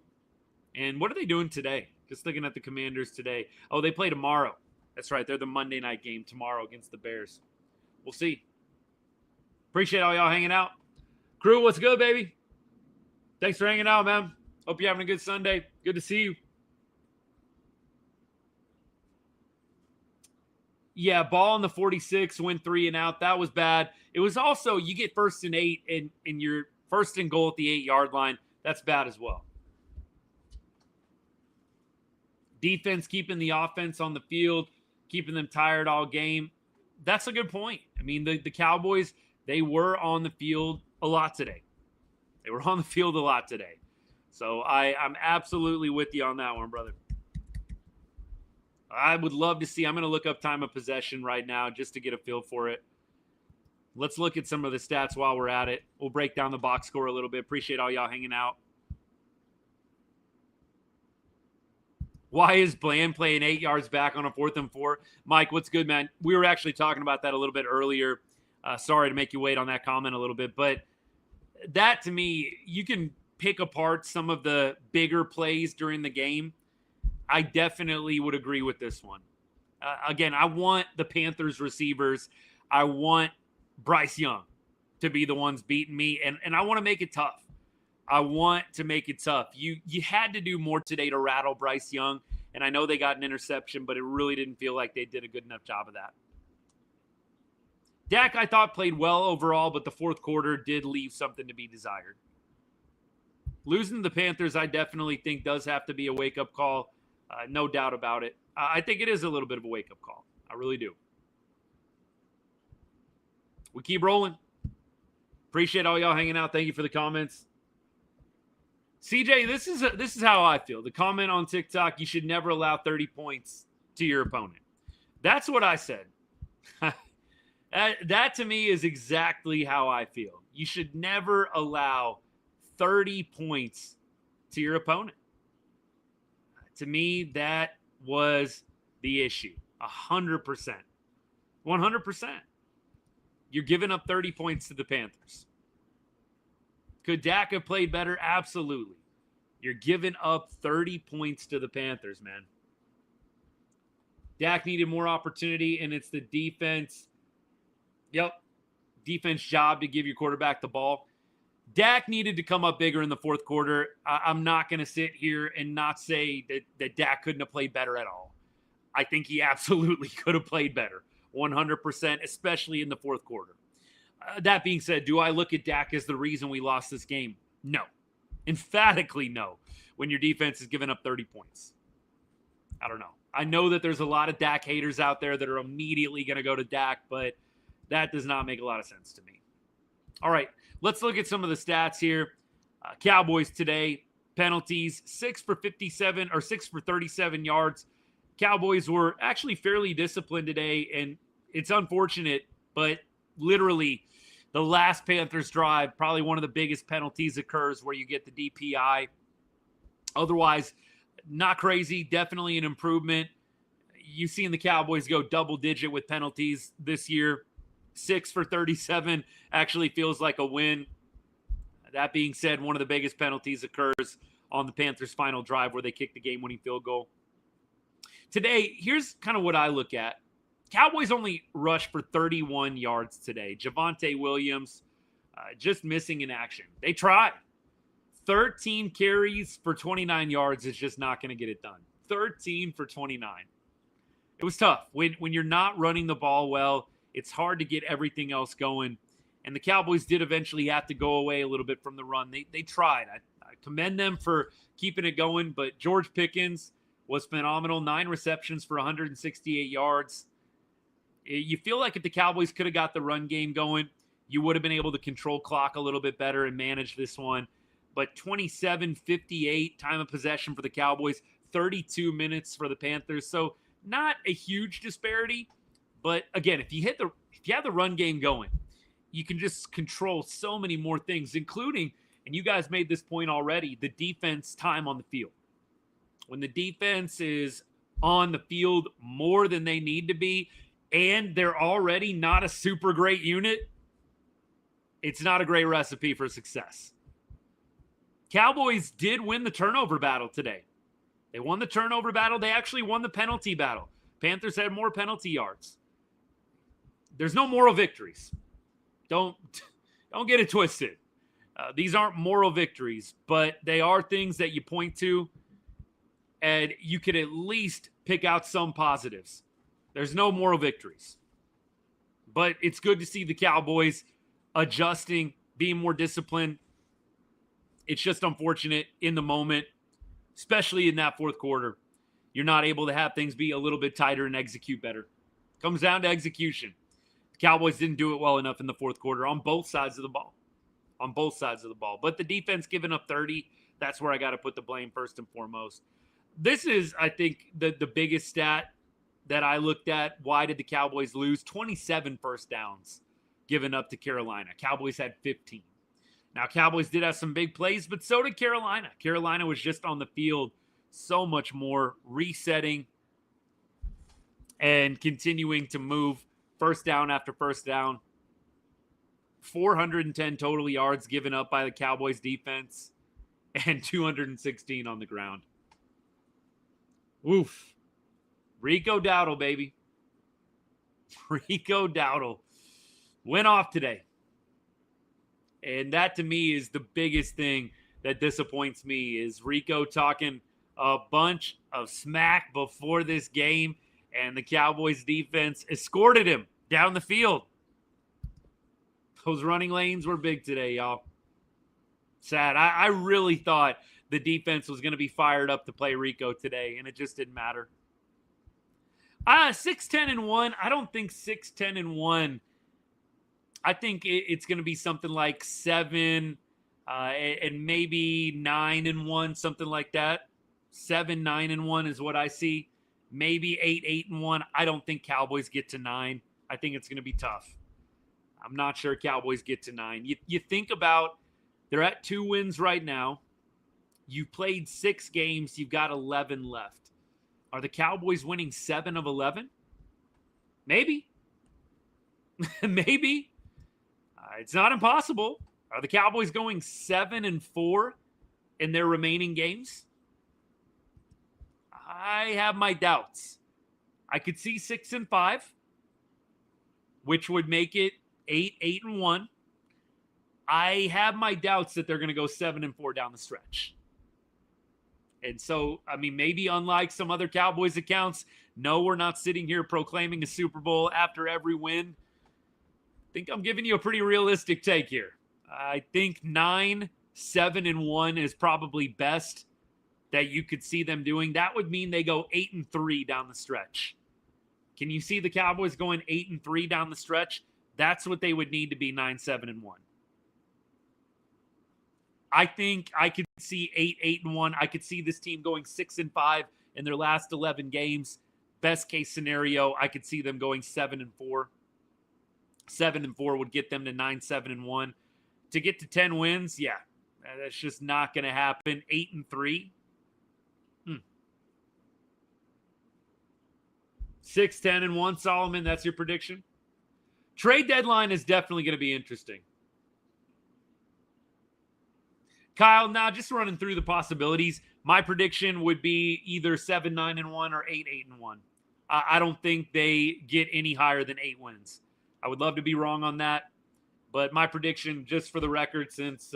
S2: And what are they doing today? Just looking at the Commanders today. Oh, they play tomorrow. That's right. They're the Monday night game tomorrow against the Bears. We'll see. Appreciate all y'all hanging out. Crew, what's good, baby? Thanks for hanging out, man. Hope you're having a good Sunday. Good to see you. Yeah, ball on the 46, went 3 and out. That was bad. It was also, you get 1st and 8 and you're 1st and goal at the 8-yard line. That's bad as well. Defense keeping the offense on the field, keeping them tired all game. That's a good point. I mean, the Cowboys, they were on the field a lot today. They were on the field a lot today. So I'm absolutely with you on that one, brother. I would love to see. I'm going to look up time of possession right now just to get a feel for it. Let's look at some of the stats while we're at it. We'll break down the box score a little bit. Appreciate all y'all hanging out. Why is Bland playing 8 yards back on a 4th and 4? Mike, what's good, man? We were actually talking about that a little bit earlier. Sorry to make you wait on that comment a little bit, but that to me, you can pick apart some of the bigger plays during the game. I definitely would agree with this one. Again, I want the Panthers receivers. I want Bryce Young to be the ones beating me, and I want to make it tough. I want to make it tough. You had to do more today to rattle Bryce Young, and I know they got an interception, but it really didn't feel like they did a good enough job of that. Dak, I thought, played well overall, but the fourth quarter did leave something to be desired. Losing the Panthers, I definitely think, does have to be a wake-up call. No doubt about it. I think it is a little bit of a wake-up call. I really do. We keep rolling. Appreciate all y'all hanging out. Thank you for the comments. CJ, this is how I feel. The comment on TikTok, you should never allow 30 points to your opponent. That's what I said. That to me is exactly how I feel. You should never allow 30 points to your opponent. To me, that was the issue. 100%. 100%. You're giving up 30 points to the Panthers. Could Dak have played better? Absolutely. You're giving up 30 points to the Panthers, man. Dak needed more opportunity, and it's the defense. Yep. Defense job to give your quarterback the ball. Dak needed to come up bigger in the fourth quarter. I'm not going to sit here and not say that Dak couldn't have played better at all. I think he absolutely could have played better. 100%, especially in the fourth quarter. That being said, do I look at Dak as the reason we lost this game? No. Emphatically no. When your defense is giving up 30 points. I don't know. I know that there's a lot of Dak haters out there that are immediately going to go to Dak, but that does not make a lot of sense to me. All right, let's look at some of the stats here. Cowboys today, penalties, 6 for 57 or 6 for 37 yards. Cowboys were actually fairly disciplined today, and it's unfortunate, but literally the last Panthers drive, probably one of the biggest penalties occurs where you get the DPI. Otherwise, not crazy, definitely an improvement. You've seen the Cowboys go double-digit with penalties this year. 6 for 37 actually feels like a win. That being said, one of the biggest penalties occurs on the Panthers' final drive where they kick the game-winning field goal. Today, here's kind of what I look at. Cowboys only rushed for 31 yards today. Javonte Williams just missing in action. They tried. 13 carries for 29 yards is just not going to get it done. 13 for 29. It was tough. When you're not running the ball well, it's hard to get everything else going. And the Cowboys did eventually have to go away a little bit from the run. They tried. I commend them for keeping it going. But George Pickens was phenomenal. 9 receptions for 168 yards. You feel like if the Cowboys could have got the run game going, you would have been able to control clock a little bit better and manage this one. But 27-58 time of possession for the Cowboys, 32 minutes for the Panthers. So not a huge disparity. But again, if you have the run game going, you can just control so many more things, including, and you guys made this point already, the defense time on the field. When the defense is on the field more than they need to be, and they're already not a super great unit, it's not a great recipe for success. Cowboys did win the turnover battle today. They won the turnover battle. They actually won the penalty battle. Panthers had more penalty yards. There's no moral victories. Don't get it twisted. These aren't moral victories, but they are things that you point to, and you could at least pick out some positives. There's no moral victories. But it's good to see the Cowboys adjusting, being more disciplined. It's just unfortunate in the moment, especially in that fourth quarter. You're not able to have things be a little bit tighter and execute better. Comes down to execution. The Cowboys didn't do it well enough in the fourth quarter on both sides of the ball. On both sides of the ball. But the defense giving up 30, that's where I got to put the blame first and foremost. This is, I think, the biggest stat that I looked at. Why did the Cowboys lose? 27 first downs given up to Carolina. Cowboys had 15. Now, Cowboys did have some big plays, but so did Carolina. Carolina was just on the field so much more, resetting and continuing to move first down after first down. 410 total yards given up by the Cowboys defense and 216 on the ground. Oof. Rico Dowdle, baby. Rico Dowdle went off today. And that, to me, is the biggest thing that disappoints me, is Rico talking a bunch of smack before this game, and the Cowboys defense escorted him down the field. Those running lanes were big today, y'all. Sad. I really thought the defense was going to be fired up to play Rico today, and it just didn't matter. 6-10-1. I don't think 6-10-1. I think it's going to be something like 7 and maybe 9-1, something like that. 7-9-1 is what I see. Maybe 8-8-1. I don't think Cowboys get to 9. I think it's going to be tough. I'm not sure Cowboys get to 9. You think about, they're at 2 wins right now. You've played 6 games. You've got 11 left. Are the Cowboys winning 7 of 11? Maybe. Maybe. It's not impossible. Are the Cowboys going 7-4 in their remaining games? I have my doubts. I could see 6-5, which would make it 8-8-1. I have my doubts that they're going to go 7-4 down the stretch. And so, I mean, maybe unlike some other Cowboys accounts, no, we're not sitting here proclaiming a Super Bowl after every win. I think I'm giving you a pretty realistic take here. I think 9-7-1 is probably best that you could see them doing. That would mean they go 8-3 down the stretch. Can you see the Cowboys going 8-3 down the stretch? That's what they would need to be 9-7-1. I think I could see 8-8-1. I could see this team going 6-5 in their last 11 games. Best case scenario, I could see them going 7-4. 7-4 would get them to 9-7-1. To get to 10 wins, yeah, that's just not going to happen. 8-3. 6-10-1, Solomon, that's your prediction? Trade deadline is definitely going to be interesting. Kyle, now just running through the possibilities, my prediction would be either 7-9-1 or 8-8-1. I don't think they get any higher than 8 wins. I would love to be wrong on that, but my prediction, just for the record, since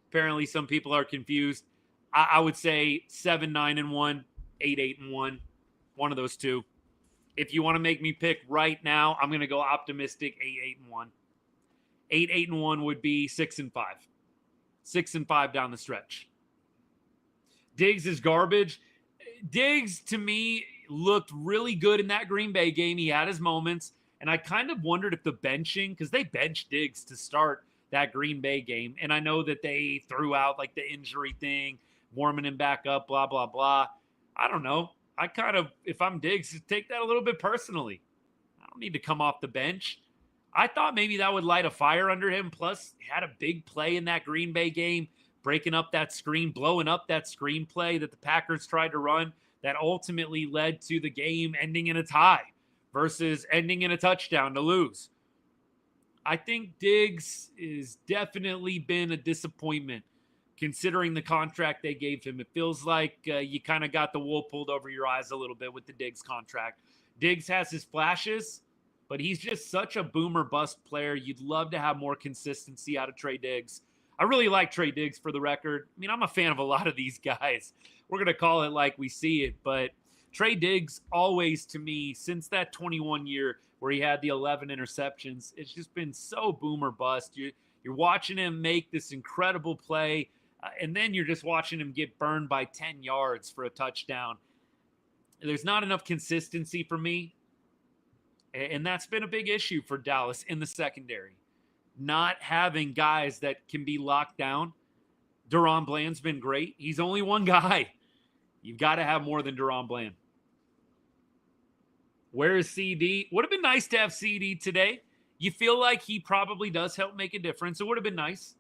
S2: apparently some people are confused, I would say 7-9-1, 8-8-1, one of those two. If you want to make me pick right now, I'm going to go optimistic, 8-8-1. 8-8-1 would be 6-5. 6-5 down the stretch. Diggs is garbage. Diggs, to me, looked really good in that Green Bay game. He had his moments, and I kind of wondered if the benching, because they benched Diggs to start that Green Bay game, and I know that they threw out like the injury thing, warming him back up, blah, blah, blah. I don't know. I kind of, if I'm Diggs, take that a little bit personally. I don't need to come off the bench. I thought maybe that would light a fire under him. Plus, he had a big play in that Green Bay game, breaking up that screen, blowing up that screenplay that the Packers tried to run that ultimately led to the game ending in a tie versus ending in a touchdown to lose. I think Diggs has definitely been a disappointment considering the contract they gave him. It feels like you kind of got the wool pulled over your eyes a little bit with the Diggs contract. Diggs has his flashes, but he's just such a boomer bust player. You'd love to have more consistency out of Trey Diggs. I really like Trey Diggs, for the record. I mean, I'm a fan of a lot of these guys. We're going to call it like we see it, but Trey Diggs always, to me, since that 21 year where he had the 11 interceptions, it's just been so boomer bust. You're watching him make this incredible play, and then you're just watching him get burned by 10 yards for a touchdown. There's not enough consistency for me, and that's been a big issue for Dallas in the secondary. Not having guys that can be locked down. Deron Bland's been great. He's only one guy. You've got to have more than Deron Bland. Where is CD? Would have been nice to have CD today. You feel like he probably does help make a difference. It would have been nice.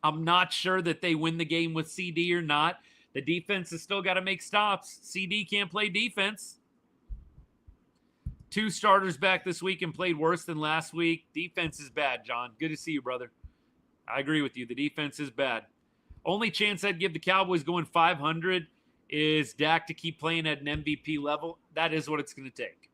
S2: I'm not sure that they win the game with CD or not. The defense has still got to make stops. CD can't play defense. 2 starters back this week and played worse than last week. Defense is bad, John. Good to see you, brother. I agree with you. The defense is bad. Only chance I'd give the Cowboys going 500 is Dak to keep playing at an MVP level. That is what it's going to take.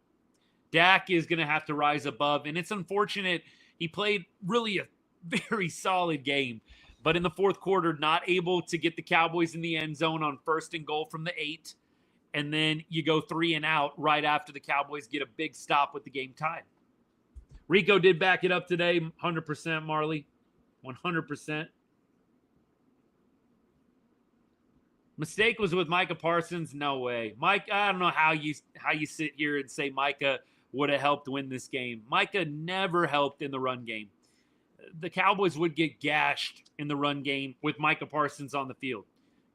S2: Dak is going to have to rise above, and it's unfortunate. He played really a very solid game, but in the fourth quarter, not able to get the Cowboys in the end zone on 1st and goal from the 8, and then you go 3 and out right after the Cowboys get a big stop with the game tied. Rico did back it up today, 100%, Marley, 100%. Mistake was with Micah Parsons. No way. Mike, I don't know how you sit here and say Micah would have helped win this game. Micah never helped in the run game. The Cowboys would get gashed in the run game with Micah Parsons on the field.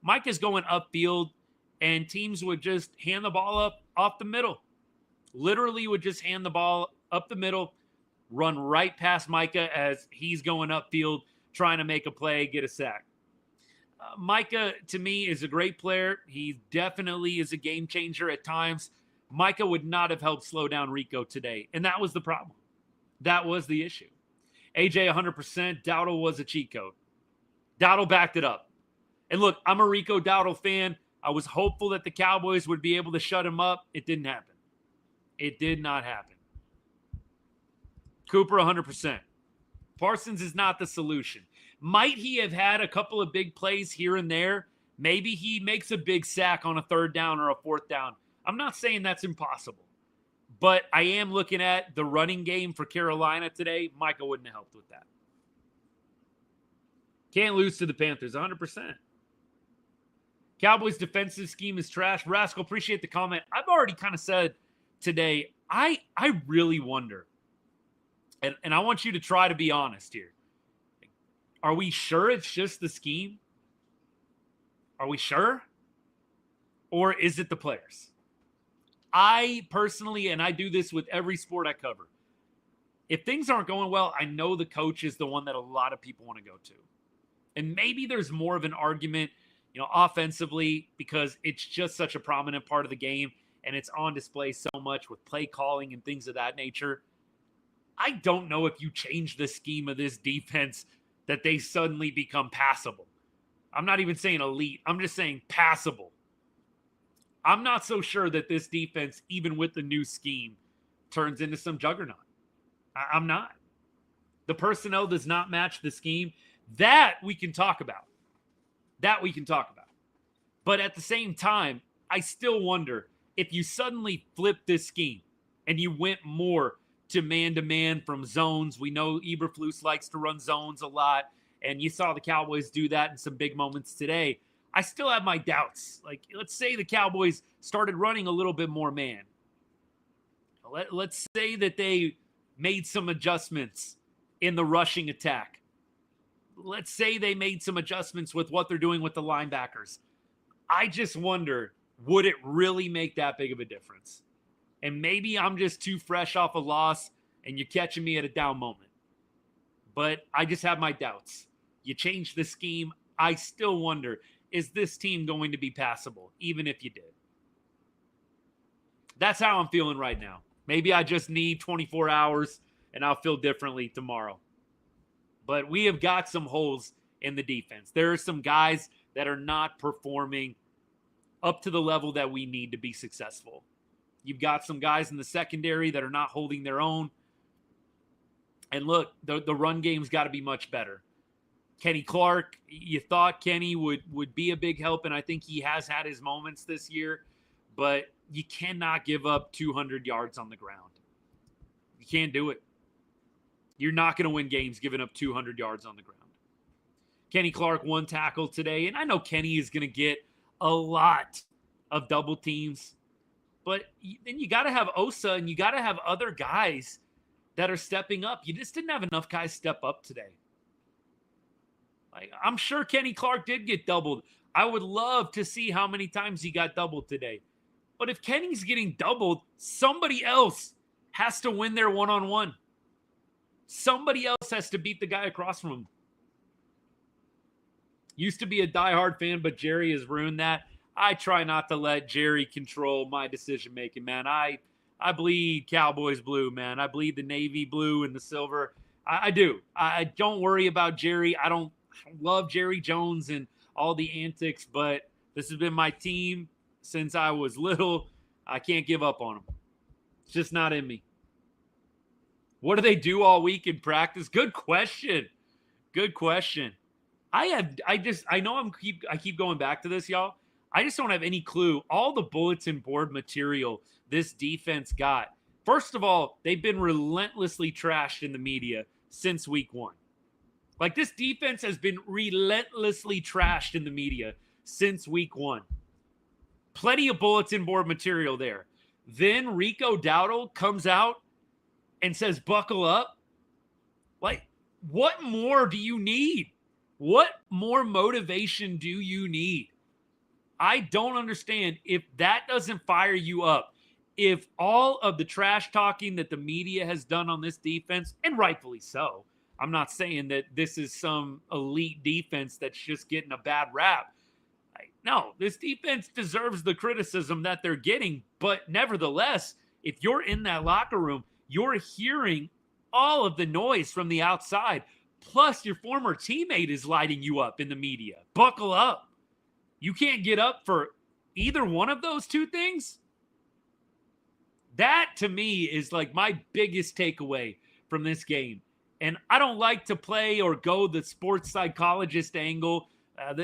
S2: Micah's going upfield, and teams would just hand the ball up off the middle. Literally would just hand the ball up the middle, run right past Micah as he's going upfield, trying to make a play, get a sack. Micah, to me, is a great player. He definitely is a game changer at times. Micah would not have helped slow down Rico today, and that was the problem. That was the issue. AJ, 100%. Dowdle was a cheat code. Dowdle backed it up. And look, I'm a Rico Dowdle fan. I was hopeful that the Cowboys would be able to shut him up. It didn't happen. It did not happen. Cooper, 100%. Parsons is not the solution. Might he have had a couple of big plays here and there? Maybe he makes a big sack on a 3rd down or a 4th down. I'm not saying that's impossible. But I am looking at the running game for Carolina today. Micah wouldn't have helped with that. Can't lose to the Panthers, 100%. Cowboys' defensive scheme is trash. Rascal, appreciate the comment. I've already kind of said today, I really wonder, and I want you to try to be honest here. Are we sure it's just the scheme? Are we sure? Or is it the players? I personally, and I do this with every sport I cover, if things aren't going well, I know the coach is the one that a lot of people want to go to. And maybe there's more of an argument, offensively, because it's just such a prominent part of the game and it's on display so much with play calling and things of that nature. I don't know if you change the scheme of this defense that they suddenly become passable. I'm not even saying elite. I'm just saying passable. I'm not so sure that this defense, even with the new scheme, turns into some juggernaut. I'm not. The personnel does not match the scheme. That we can talk about. But at the same time, I still wonder if you suddenly flip this scheme and you went more to man-to-man from zones. We know Eberflus likes to run zones a lot, and you saw the Cowboys do that in some big moments today. I still have my doubts. Like, let's say the Cowboys started running a little bit more man. Let's say that they made some adjustments in the rushing attack. Let's say they made some adjustments with what they're doing with the linebackers. I just wonder, would it really make that big of a difference? And maybe I'm just too fresh off a loss and you're catching me at a down moment. But I just have my doubts. You change the scheme. I still wonder, is this team going to be passable, even if you did? That's how I'm feeling right now. Maybe I just need 24 hours and I'll feel differently tomorrow. But we have got some holes in the defense. There are some guys that are not performing up to the level that we need to be successful. You've got some guys in the secondary that are not holding their own. And look, the run game's got to be much better. Kenny Clark, you thought Kenny would be a big help, and I think he has had his moments this year, but you cannot give up 200 yards on the ground. You can't do it. You're not going to win games giving up 200 yards on the ground. Kenny Clark, 1 tackle today, and I know Kenny is going to get a lot of double teams, but then you got to have Osa and you got to have other guys that are stepping up. You just didn't have enough guys step up today. Like, I'm sure Kenny Clark did get doubled. I would love to see how many times he got doubled today. But if Kenny's getting doubled, somebody else has to win their one-on-one. Somebody else has to beat the guy across from him. Used to be a diehard fan, but Jerry has ruined that. I try not to let Jerry control my decision-making, man. I bleed Cowboys blue, man. I bleed the navy blue and the silver. I do. I don't worry about Jerry. I don't love Jerry Jones and all the antics, but this has been my team since I was little. I can't give up on them. It's just not in me. What do they do all week in practice? Good question. Good question. I keep going back to this, y'all. I just don't have any clue. All the bulletin board material this defense got. First of all, they've been relentlessly trashed in the media since week 1. Like, this defense has been relentlessly trashed in the media since week 1. Plenty of bulletin board material there. Then Rico Dowdle comes out and says, buckle up. Like, what more do you need? What more motivation do you need? I don't understand if that doesn't fire you up. If all of the trash talking that the media has done on this defense, and rightfully so, I'm not saying that this is some elite defense that's just getting a bad rap. No, this defense deserves the criticism that they're getting, but nevertheless, if you're in that locker room, you're hearing all of the noise from the outside, plus your former teammate is lighting you up in the media. Buckle up. You can't get up for either one of those two things? That, to me, is like my biggest takeaway from this game. And I don't like to play or go the sports psychologist angle.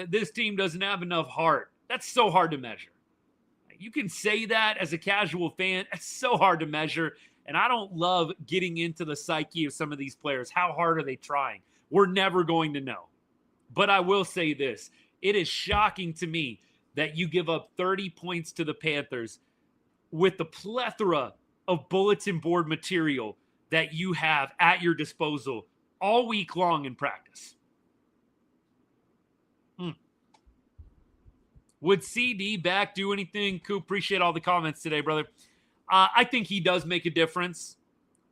S2: This team doesn't have enough heart. That's so hard to measure. You can say that as a casual fan. It's so hard to measure. And I don't love getting into the psyche of some of these players. How hard are they trying? We're never going to know. But I will say this. It is shocking to me that you give up 30 points to the Panthers with the plethora of bulletin board material that you have at your disposal all week long in practice. Would CD back do anything? Coop, appreciate all the comments today, brother. I think he does make a difference.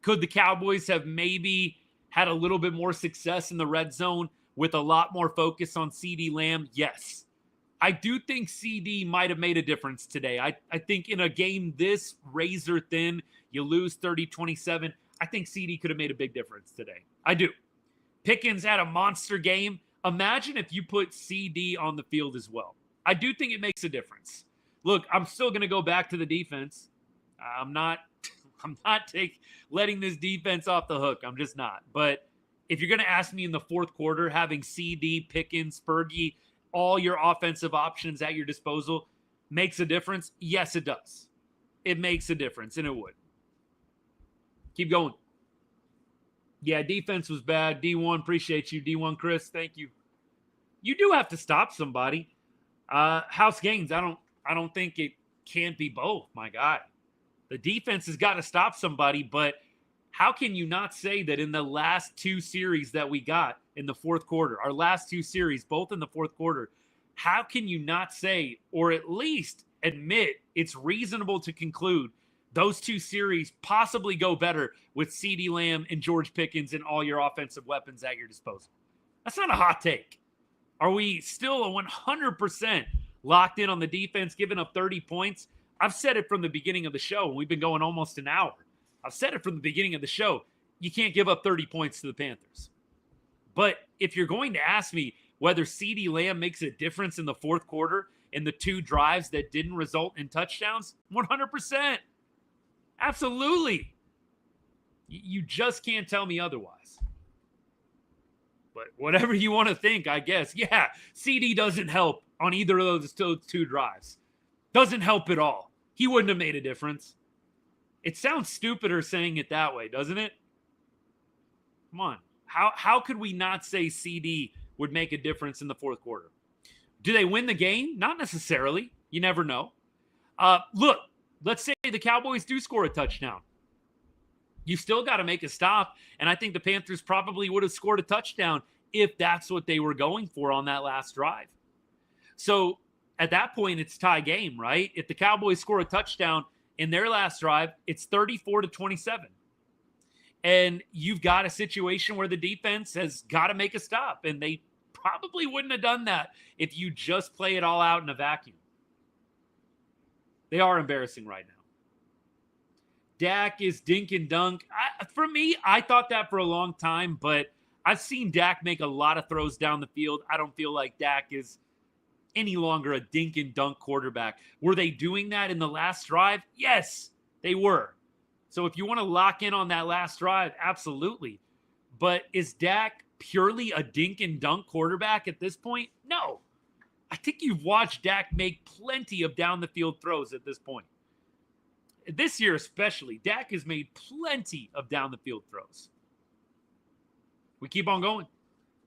S2: Could the Cowboys have maybe had a little bit more success in the red zone with a lot more focus on CD Lamb? Yes. I do think CD might have made a difference today. I think in a game this razor thin, you lose 30-27, I think CD could have made a big difference today. I do. Pickens had a monster game. Imagine if you put CD on the field as well. I do think it makes a difference. Look, I'm still going to go back to the defense. I'm not letting this defense off the hook. I'm just not. But if you're going to ask me in the fourth quarter, having CD, Pickens, Fergie, all your offensive options at your disposal makes a difference? Yes, it does. It makes a difference, and it would. Keep going. Yeah, defense was bad. D1, appreciate you. D1 Chris, thank you. You do have to stop somebody. House Gaines, I don't think it can't be both, my God. The defense has got to stop somebody, but how can you not say that in the last two series that we got in the fourth quarter, our last two series, both in the fourth quarter, how can you not say, or at least admit it's reasonable to conclude those two series possibly go better with CeeDee Lamb and George Pickens and all your offensive weapons at your disposal? That's not a hot take. Are we still 100% locked in on the defense, giving up 30 points? I've said it from the beginning of the show. We've been going almost an hour. I've said it from the beginning of the show. You can't give up 30 points to the Panthers. But if you're going to ask me whether CeeDee Lamb makes a difference in the fourth quarter in the two drives that didn't result in touchdowns, 100%. Absolutely. You just can't tell me otherwise. But whatever you want to think, I guess. Yeah, CD doesn't help on either of those two drives. Doesn't help at all. He wouldn't have made a difference. It sounds stupider saying it that way, doesn't it? Come on. How could we not say CD would make a difference in the fourth quarter? Do they win the game? Not necessarily. You never know. Look, let's say the Cowboys do score a touchdown. You still got to make a stop, and I think the Panthers probably would have scored a touchdown if that's what they were going for on that last drive. So at that point, it's tie game, right? If the Cowboys score a touchdown in their last drive, it's 34-27. And you've got a situation where the defense has got to make a stop, and they probably wouldn't have done that if you just play it all out in a vacuum. They are embarrassing right now. Dak is dink and dunk. For me, I thought that for a long time, but I've seen Dak make a lot of throws down the field. I don't feel like Dak is any longer a dink and dunk quarterback. Were they doing that in the last drive? Yes, they were. So if you want to lock in on that last drive, absolutely. But is Dak purely a dink and dunk quarterback at this point? No. I think you've watched Dak make plenty of down the field throws at this point. This year especially, Dak has made plenty of down the field throws. We keep on going.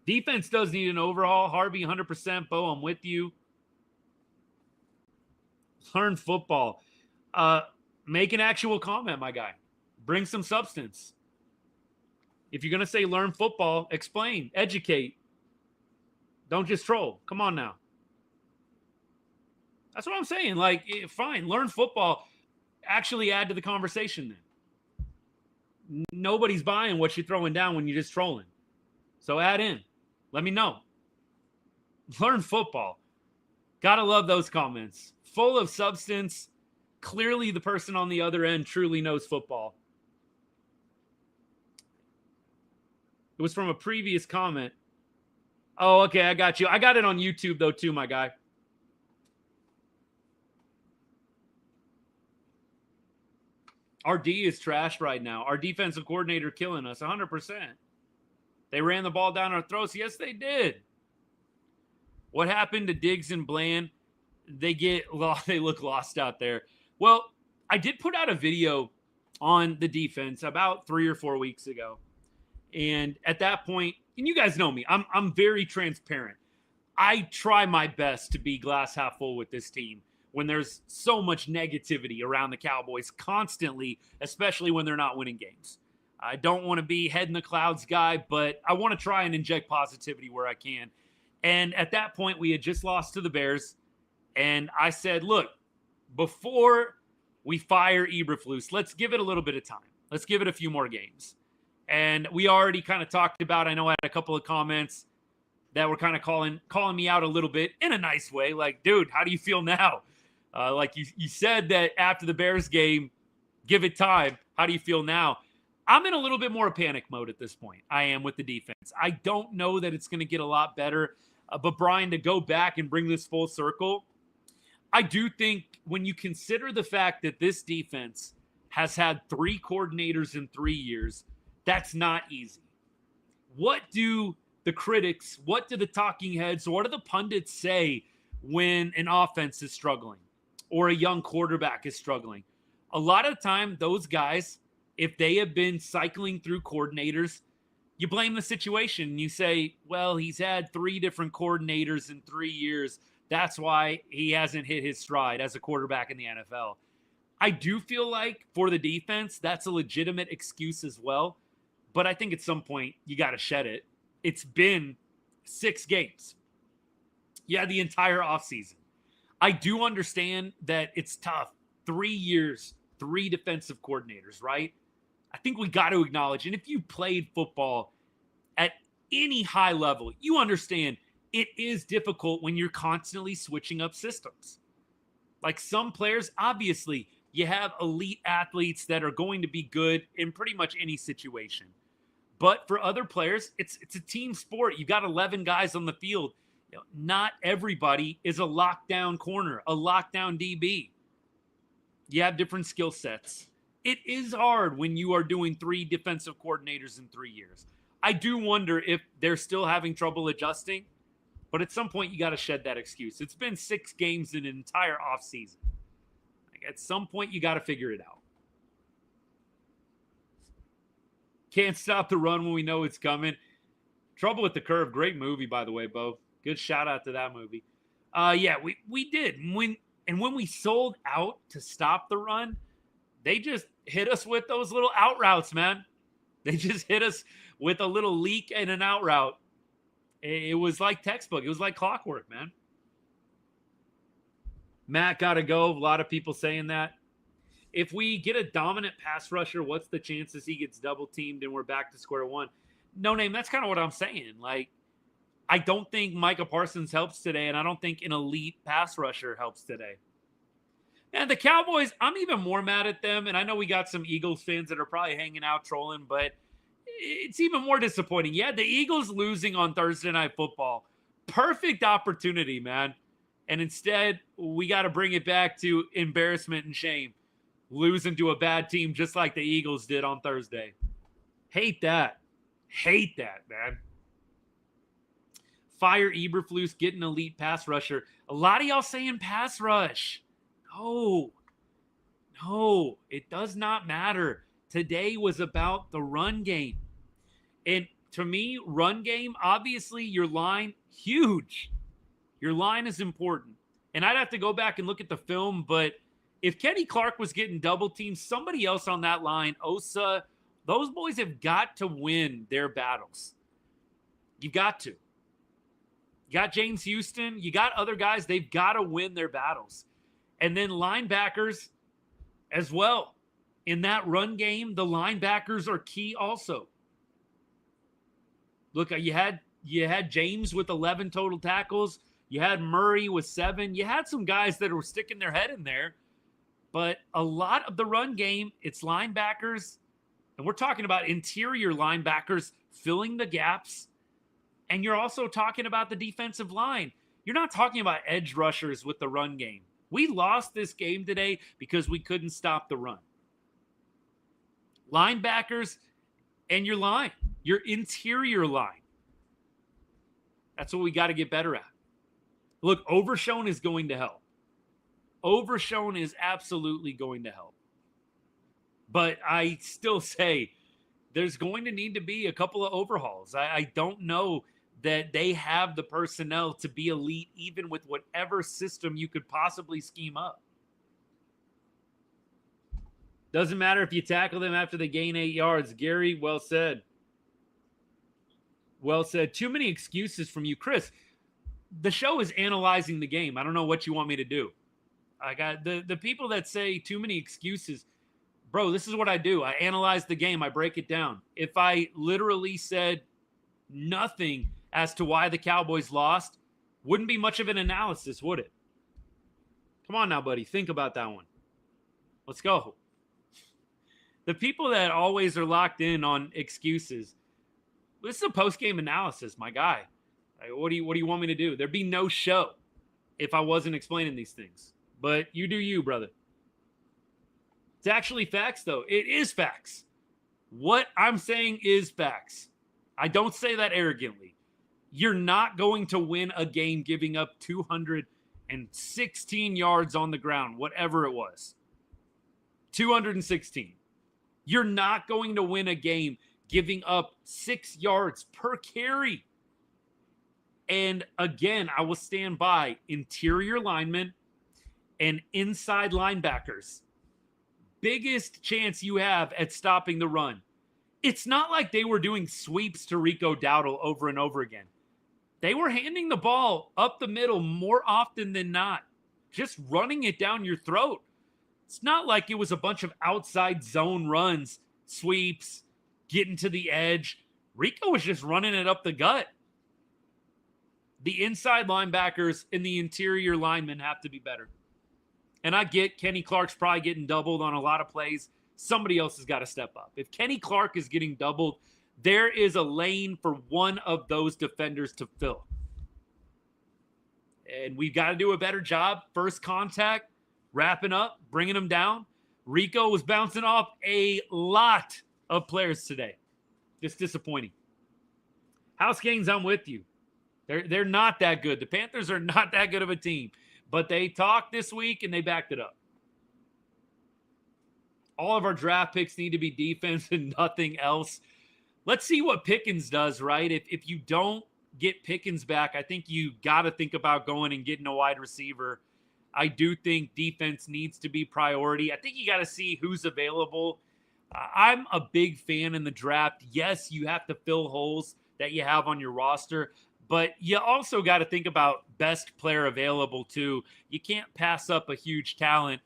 S2: Defense does need an overhaul. Harvey, 100%. Bo, I'm with you. Learn football. Make an actual comment, my guy. Bring some substance. If you're going to say learn football, explain, educate. Don't just troll. Come on now. That's what I'm saying. Like, fine, learn football. Actually add to the conversation then. Nobody's buying what you're throwing down when you're just trolling. So add in. Let me know. Learn football. Gotta love those comments. Full of substance. Clearly the person on the other end truly knows football. It was from a previous comment. Oh, okay, I got you. I got it on YouTube, though, too, my guy. Our D is trash right now. Our defensive coordinator killing us, 100%. They ran the ball down our throats. Yes, they did. What happened to Diggs and Bland? They look lost out there. Well, I did put out a video on the defense about 3 or 4 weeks ago. And at that point, and you guys know me, I'm very transparent. I try my best to be glass half full with this team when there's so much negativity around the Cowboys constantly, especially when they're not winning games. I don't want to be head in the clouds guy, but I want to try and inject positivity where I can. And at that point, we had just lost to the Bears. And I said, look, before we fire Eberflus, let's give it a little bit of time. Let's give it a few more games. And we already kind of talked about, I know I had a couple of comments that were kind of calling me out a little bit in a nice way. Like, dude, how do you feel now? Like you said that after the Bears game, give it time. How do you feel now? I'm in a little bit more panic mode at this point. I am with the defense. I don't know that it's going to get a lot better. But Brian, to go back and bring this full circle, I do think when you consider the fact that this defense has had 3 coordinators in 3 years, that's not easy. What do the critics, what do the talking heads, what do the pundits say when an offense is struggling or a young quarterback is struggling? A lot of the time, those guys, if they have been cycling through coordinators, you blame the situation and you say, well, he's had 3 different coordinators in 3 years. That's why he hasn't hit his stride as a quarterback in the NFL. I do feel like for the defense, that's a legitimate excuse as well. But I think at some point you got to shed it. It's been 6 games. You had the entire offseason. I do understand that it's tough. 3 years, 3 defensive coordinators, right? I think we got to acknowledge, and if you played football at any high level, you understand it is difficult when you're constantly switching up systems. Like some players, obviously, you have elite athletes that are going to be good in pretty much any situation. But for other players, it's a team sport. You've got 11 guys on the field. You know, not everybody is a lockdown corner, a lockdown DB. You have different skill sets. It is hard when you are doing 3 defensive coordinators in 3 years. I do wonder if they're still having trouble adjusting, but at some point you got to shed that excuse. It's been 6 games in an entire offseason. Like at some point you got to figure it out. Can't stop the run when we know it's coming. Trouble with the Curve. Great movie, by the way, Bo. Good shout out to that movie. Yeah, we did. When we sold out to stop the run, they just hit us with those little out routes, man. They just hit us with a little leak and an out route. It was like textbook. It was like clockwork, man. Matt got to go. A lot of people saying that. If we get a dominant pass rusher, what's the chances he gets double teamed and we're back to square one? No name. That's kind of what I'm saying. Like, I don't think Micah Parsons helps today, and I don't think an elite pass rusher helps today. And the Cowboys, I'm even more mad at them. And I know we got some Eagles fans that are probably hanging out trolling, but it's even more disappointing. Yeah, the Eagles losing on Thursday Night Football. Perfect opportunity, man. And instead, we got to bring it back to embarrassment and shame. Losing to a bad team just like the Eagles did on Thursday. Hate that. Hate that, man. Fire Eberflus, get an elite pass rusher. A lot of y'all saying pass rush. No, it does not matter. Today was about the run game. And to me, run game, obviously your line, huge. Your line is important. And I'd have to go back and look at the film, but if Kenny Clark was getting double teamed, somebody else on that line, Osa, those boys have got to win their battles. You got to. You got James Houston. You got other guys. They've got to win their battles. And then linebackers as well. In that run game, the linebackers are key also. Look, you had James with 11 total tackles. You had Murray with 7. You had some guys that were sticking their head in there. But a lot of the run game, it's linebackers. And we're talking about interior linebackers filling the gaps. And you're also talking about the defensive line. You're not talking about edge rushers with the run game. We lost this game today because we couldn't stop the run. Linebackers and your line, your interior line. That's what we got to get better at. Look, Overshown is going to help. Overshown is absolutely going to help. But I still say there's going to need to be a couple of overhauls. I don't know that they have the personnel to be elite even with whatever system you could possibly scheme up. Doesn't matter if you tackle them after they gain 8 yards. Gary, well said. Well said. Too many excuses from you. Chris, the show is analyzing the game. I don't know what you want me to do. I got the people that say too many excuses. Bro, this is what I do. I analyze the game. I break it down. If I literally said nothing as to why the Cowboys lost, wouldn't be much of an analysis, would it? Come on now, buddy. Think about that one. Let's go. The people that always are locked in on excuses, this is a post-game analysis, my guy. What do you want me to do? There'd be no show if I wasn't explaining these things. But you do you, brother. It's actually facts, though. It is facts. What I'm saying is facts. I don't say that arrogantly. You're not going to win a game giving up 216 yards on the ground, whatever it was. 216. You're not going to win a game giving up 6 yards per carry. And again, I will stand by interior linemen and inside linebackers. Biggest chance you have at stopping the run. It's not like they were doing sweeps to Rico Dowdle over and over again. They were handing the ball up the middle more often than not, just running it down your throat. It's not like it was a bunch of outside zone runs, sweeps, getting to the edge. Rico was just running it up the gut. The inside linebackers and the interior linemen have to be better. And I get Kenny Clark's probably getting doubled on a lot of plays. Somebody else has got to step up. If Kenny Clark is getting doubled, there is a lane for one of those defenders to fill. And we've got to do a better job. First contact, wrapping up, bringing them down. Rico was bouncing off a lot of players today. Just disappointing. House Gaines, I'm with you. They're not that good. The Panthers are not that good of a team. But they talked this week and they backed it up. All of our draft picks need to be defense and nothing else. Let's see what Pickens does, right? If you don't get Pickens back, I think you got to think about going and getting a wide receiver. I do think defense needs to be priority. I think you got to see who's available. I'm a big fan in the draft. Yes, you have to fill holes that you have on your roster, But you also got to think about best player available too. You can't pass up a huge talent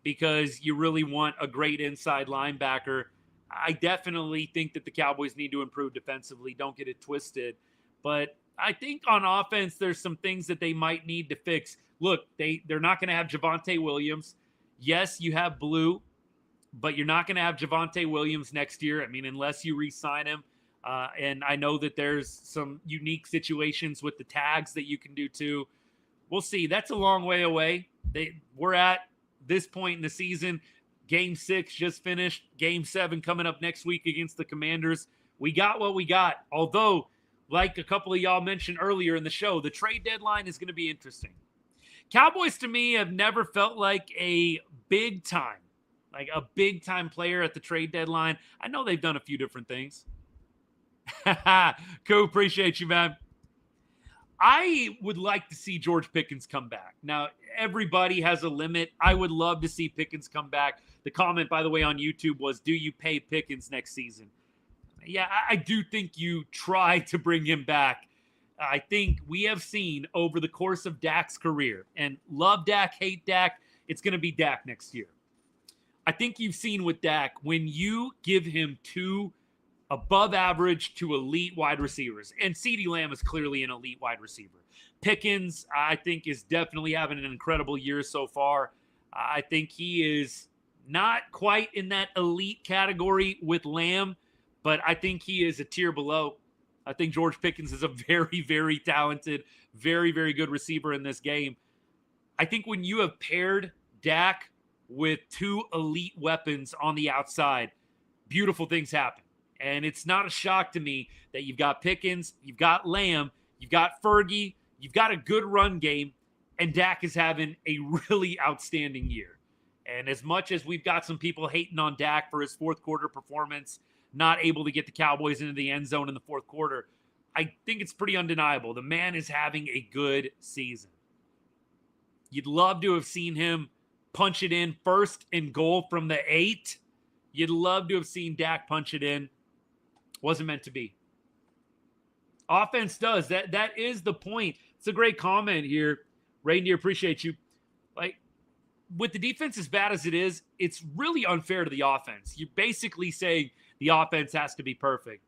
S2: because you really want a great inside linebacker. I definitely think that the Cowboys need to improve defensively. Don't get it twisted. But I think on offense, there's some things that they might need to fix. Look, they're not going to have Javonte Williams. Yes, you have Blue, but you're not going to have Javonte Williams next year. I mean, unless you re-sign him. And I know that there's some unique situations with the tags that you can do too. We'll see. That's a long way away. We're at this point in the season. Game 6 just finished. Game 7 coming up next week against the Commanders. We got what we got. Although, like a couple of y'all mentioned earlier in the show, the trade deadline is going to be interesting. Cowboys, to me, have never felt like a big-time player at the trade deadline. I know they've done a few different things. Cool, appreciate you, man. I would like to see George Pickens come back. Now, everybody has a limit. I would love to see Pickens come back. The comment, by the way, on YouTube was, do you pay Pickens next season? Yeah, I do think you try to bring him back. I think we have seen over the course of Dak's career, and love Dak, hate Dak, it's going to be Dak next year. I think you've seen with Dak, when you give him 2 above average to elite wide receivers, and CeeDee Lamb is clearly an elite wide receiver. Pickens, I think, is definitely having an incredible year so far. I think he is not quite in that elite category with Lamb, but I think he is a tier below. I think George Pickens is a very, very talented, very, very good receiver in this game. I think when you have paired Dak with 2 elite weapons on the outside, beautiful things happen. And it's not a shock to me that you've got Pickens, you've got Lamb, you've got Fergie, you've got a good run game, and Dak is having a really outstanding year. And as much as we've got some people hating on Dak for his fourth quarter performance, not able to get the Cowboys into the end zone in the fourth quarter, I think it's pretty undeniable. The man is having a good season. You'd love to have seen him punch it in first and goal from the 8. You'd love to have seen Dak punch it in. Wasn't meant to be. Offense does. That is the point. It's a great comment here. Reindeer, appreciate you. Like, with the defense as bad as it is, it's really unfair to the offense. You're basically saying the offense has to be perfect.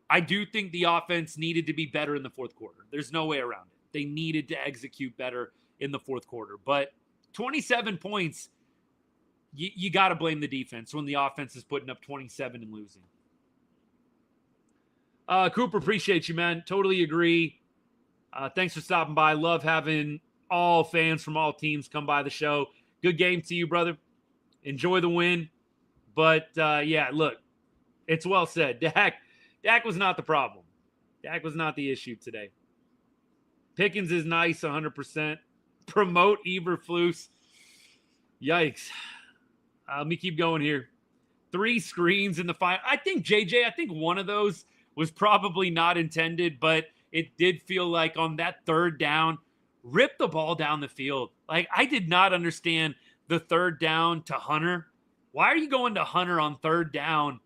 S2: I do think the offense needed to be better in the fourth quarter. There's no way around it. They needed to execute better in the fourth quarter. But 27 points, you got to blame the defense when the offense is putting up 27 and losing. Cooper, appreciate you, man. Totally agree. Thanks for stopping by. Love having all fans from all teams come by the show. Good game to you, brother. Enjoy the win. But, yeah, look, it's well said. Dak was not the problem. Dak was not the issue today. Pickens is nice 100%. Promote Eberflus. Yikes. Let me keep going here. 3 screens in the final. I think one of those was probably not intended, but it did feel like on that third down, rip the ball down the field. Like, I did not understand the third down to Hunter. Why are you going to Hunter on third down?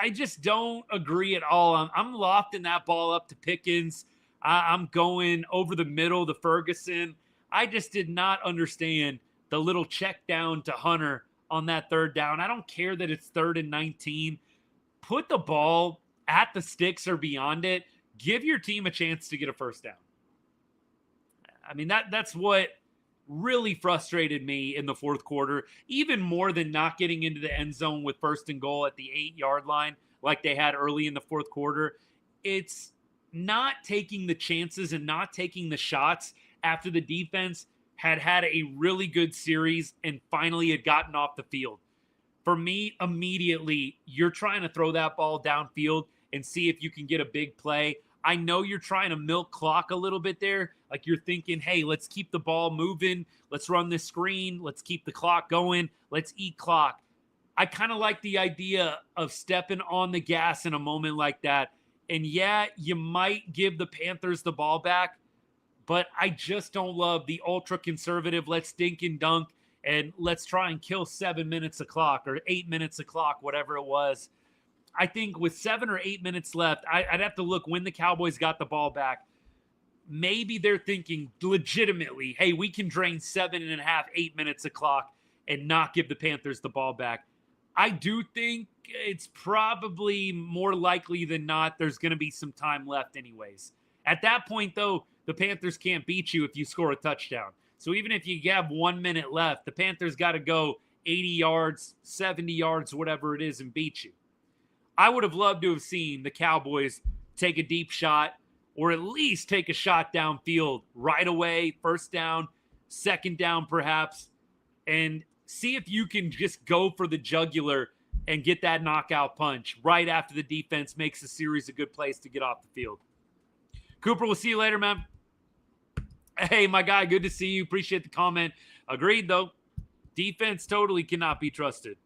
S2: I just don't agree at all. I'm lofting that ball up to Pickens. I'm going over the middle to Ferguson. I just did not understand the little check down to Hunter on that third down. I don't care that it's 3rd and 19. Put the ball at the sticks or beyond it. Give your team a chance to get a first down. I mean, that's what really frustrated me in the fourth quarter, even more than not getting into the end zone with 1st and goal at the 8-yard line like they had early in the fourth quarter. It's not taking the chances and not taking the shots after the defense had a really good series and finally had gotten off the field. For me, immediately, you're trying to throw that ball downfield and see if you can get a big play. I know you're trying to milk clock a little bit there. Like, you're thinking, hey, let's keep the ball moving. Let's run this screen. Let's keep the clock going. Let's eat clock. I kind of like the idea of stepping on the gas in a moment like that. And yeah, you might give the Panthers the ball back, but I just don't love the ultra-conservative, let's dink and dunk, and let's try and kill 7 minutes of clock or 8 minutes of clock, whatever it was. I think with 7 or 8 minutes left, I'd have to look when the Cowboys got the ball back. maybe they're thinking legitimately, hey, we can drain 7.5, 8 minutes of clock and not give the Panthers the ball back. I do think it's probably more likely than not there's going to be some time left anyways. At that point, though, the Panthers can't beat you if you score a touchdown. So even if you have 1 minute left, the Panthers got to go 80 yards, 70 yards, whatever it is, and beat you. I would have loved to have seen the Cowboys take a deep shot or at least take a shot downfield right away, first down, second down perhaps, and see if you can just go for the jugular and get that knockout punch right after the defense makes a series of good plays to get off the field. Cooper, we'll see you later, man. Hey, my guy, good to see you. Appreciate the comment. Agreed, though. Defense totally cannot be trusted.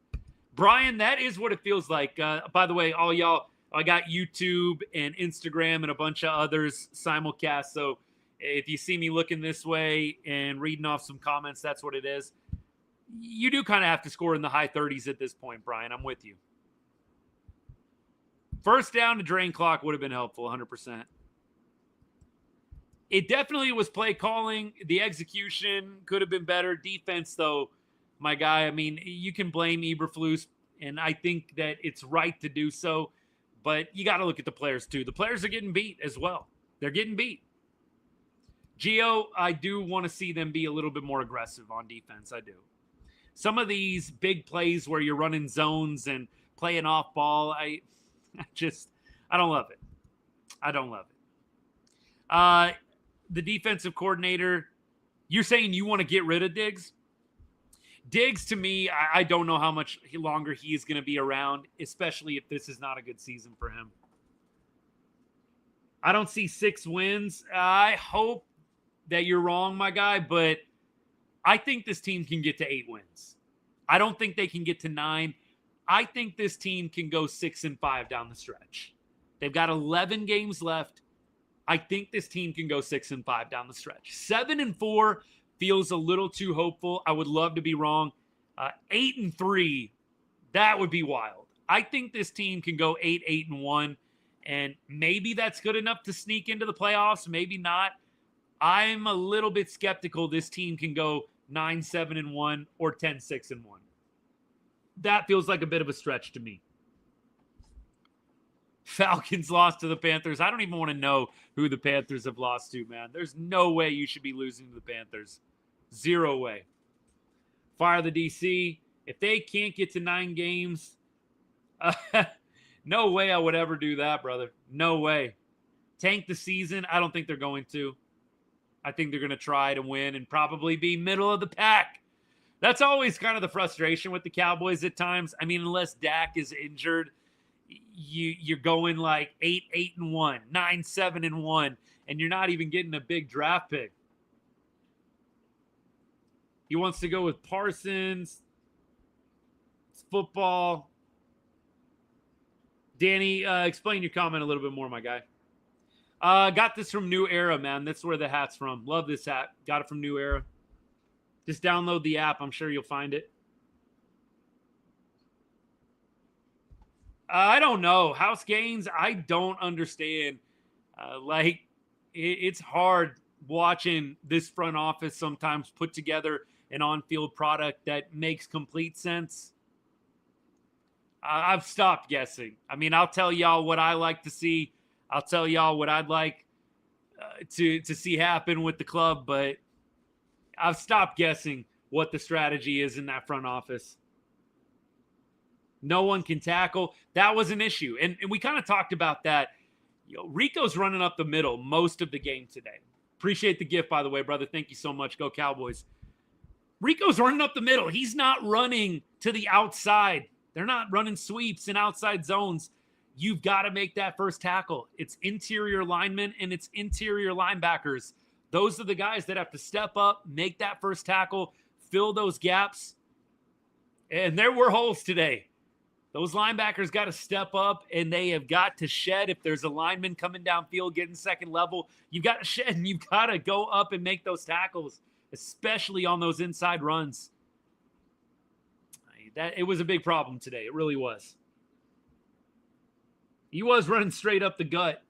S2: Brian, that is what it feels like. By the way, all y'all, I got YouTube and Instagram and a bunch of others simulcast. So if you see me looking this way and reading off some comments, that's what it is. You do kind of have to score in the high 30s at this point, Brian. I'm with you. First down to drain clock would have been helpful, 100%. It definitely was play calling. The execution could have been better. Defense, though, my guy, I mean, you can blame Eberflus, and I think that it's right to do so, but you got to look at the players, too. The players are getting beat as well. They're getting beat. Gio, I do want to see them be a little bit more aggressive on defense. I do. Some of these big plays where you're running zones and playing off ball, I don't love it. I don't love it. The defensive coordinator, you're saying you want to get rid of Diggs? Diggs, to me, I don't know how much longer he is going to be around, especially if this is not a good season for him. I don't see 6 wins. I hope that you're wrong, my guy, but I think this team can get to 8 wins. I don't think they can get to 9. I think this team can go 6-5 down the stretch. They've got 11 games left. I think this team can go 6-5 down the stretch. 7-4 feels a little too hopeful. I would love to be wrong. 8-3, that would be wild. I think this team can go 8-1, and maybe that's good enough to sneak into the playoffs. Maybe not. I'm a little bit skeptical this team can go 9-7-1 or 10-6-1. That feels like a bit of a stretch to me. Falcons lost to the Panthers. I don't even want to know who the Panthers have lost to, man. There's no way you should be losing to the Panthers. 0 way. Fire the DC. If they can't get to 9 games, no way I would ever do that, brother. No way. Tank the season. I don't think they're going to. I think they're going to try to win and probably be middle of the pack. That's always kind of the frustration with the Cowboys at times. I mean, unless Dak is injured, you're going like 8-1, 9-7-1, and you're not even getting a big draft pick. He wants to go with Parsons. It's football. Danny, explain your comment a little bit more, my guy. Got this from New Era, man. That's where the hat's from. Love this hat. Got it from New Era. Just download the app. I'm sure you'll find it. I don't know. House Gaines, I don't understand. It's hard watching this front office sometimes put together an on-field product that makes complete sense. I've stopped guessing. I mean, I'll tell y'all what I like to see. I'll tell y'all what I'd like to see happen with the club, but I've stopped guessing what the strategy is in that front office. No one can tackle. That was an issue. And we kind of talked about that. You know, Rico's running up the middle most of the game today. Appreciate the gift, by the way, brother. Thank you so much. Go Cowboys. Rico's running up the middle. He's not running to the outside. They're not running sweeps in outside zones. You've got to make that first tackle. It's interior linemen and it's interior linebackers. Those are the guys that have to step up, make that first tackle, fill those gaps. And there were holes today. Those linebackers got to step up, and they have got to shed. If there's a lineman coming downfield, getting second level, you've got to shed, and you've got to go up and make those tackles, especially on those inside runs. It was a big problem today. It really was. He was running straight up the gut.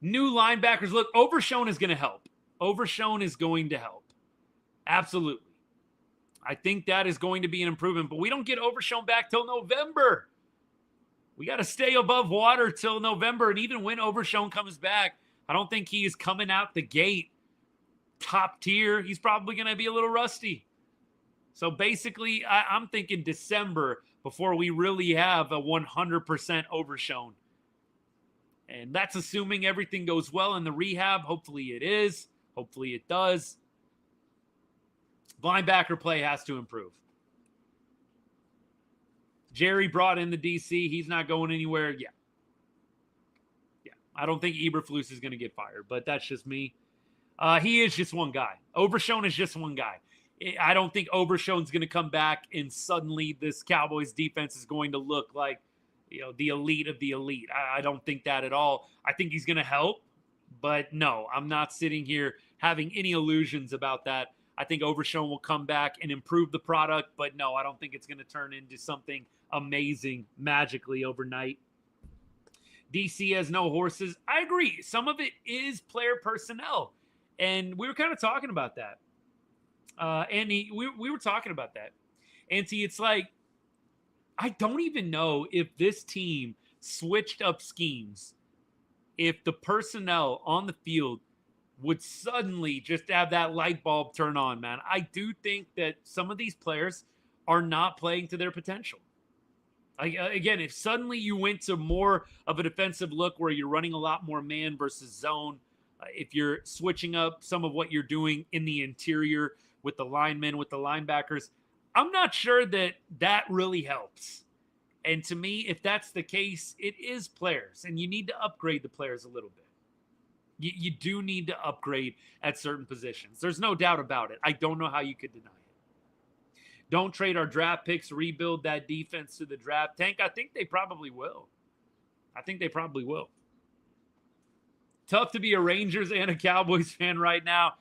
S2: New linebackers. Look, Overshown is going to help. Overshown is going to help. Absolutely. I think that is going to be an improvement, but we don't get Overshown back till November. We got to stay above water till November, and even when Overshown comes back, I don't think he is coming out the gate top tier. He's probably going to be a little rusty. So basically, I'm thinking December before we really have a 100% Overshown. And that's assuming everything goes well in the rehab. Hopefully it is. Hopefully it does. Linebacker play has to improve. Jerry brought in the DC. He's not going anywhere. Yeah. I don't think Eberflus is going to get fired, but that's just me. He is just one guy. Overshown is just one guy. I don't think Overshown's going to come back and suddenly this Cowboys defense is going to look like, the elite of the elite. I don't think that at all. I think he's going to help, but no, I'm not sitting here having any illusions about that. I think Overshown will come back and improve the product, but no, I don't think it's going to turn into something amazing magically overnight. DC has no horses. I agree. Some of it is player personnel, and we were kind of talking about that. Andy, we were talking about that. Auntie, it's like, I don't even know if this team switched up schemes, if the personnel on the field would suddenly just have that light bulb turn on, man. I do think that some of these players are not playing to their potential. Again, if suddenly you went to more of a defensive look where you're running a lot more man versus zone, if you're switching up some of what you're doing in the interior with the linemen, with the linebackers, I'm not sure that really helps. And to me, if that's the case, it is players, and you need to upgrade the players a little bit. You do need to upgrade at certain positions. There's no doubt about it. I don't know how you could deny it. Don't trade our draft picks, rebuild that defense to the draft. Tank, I think they probably will. Tough to be a Rangers and a Cowboys fan right now.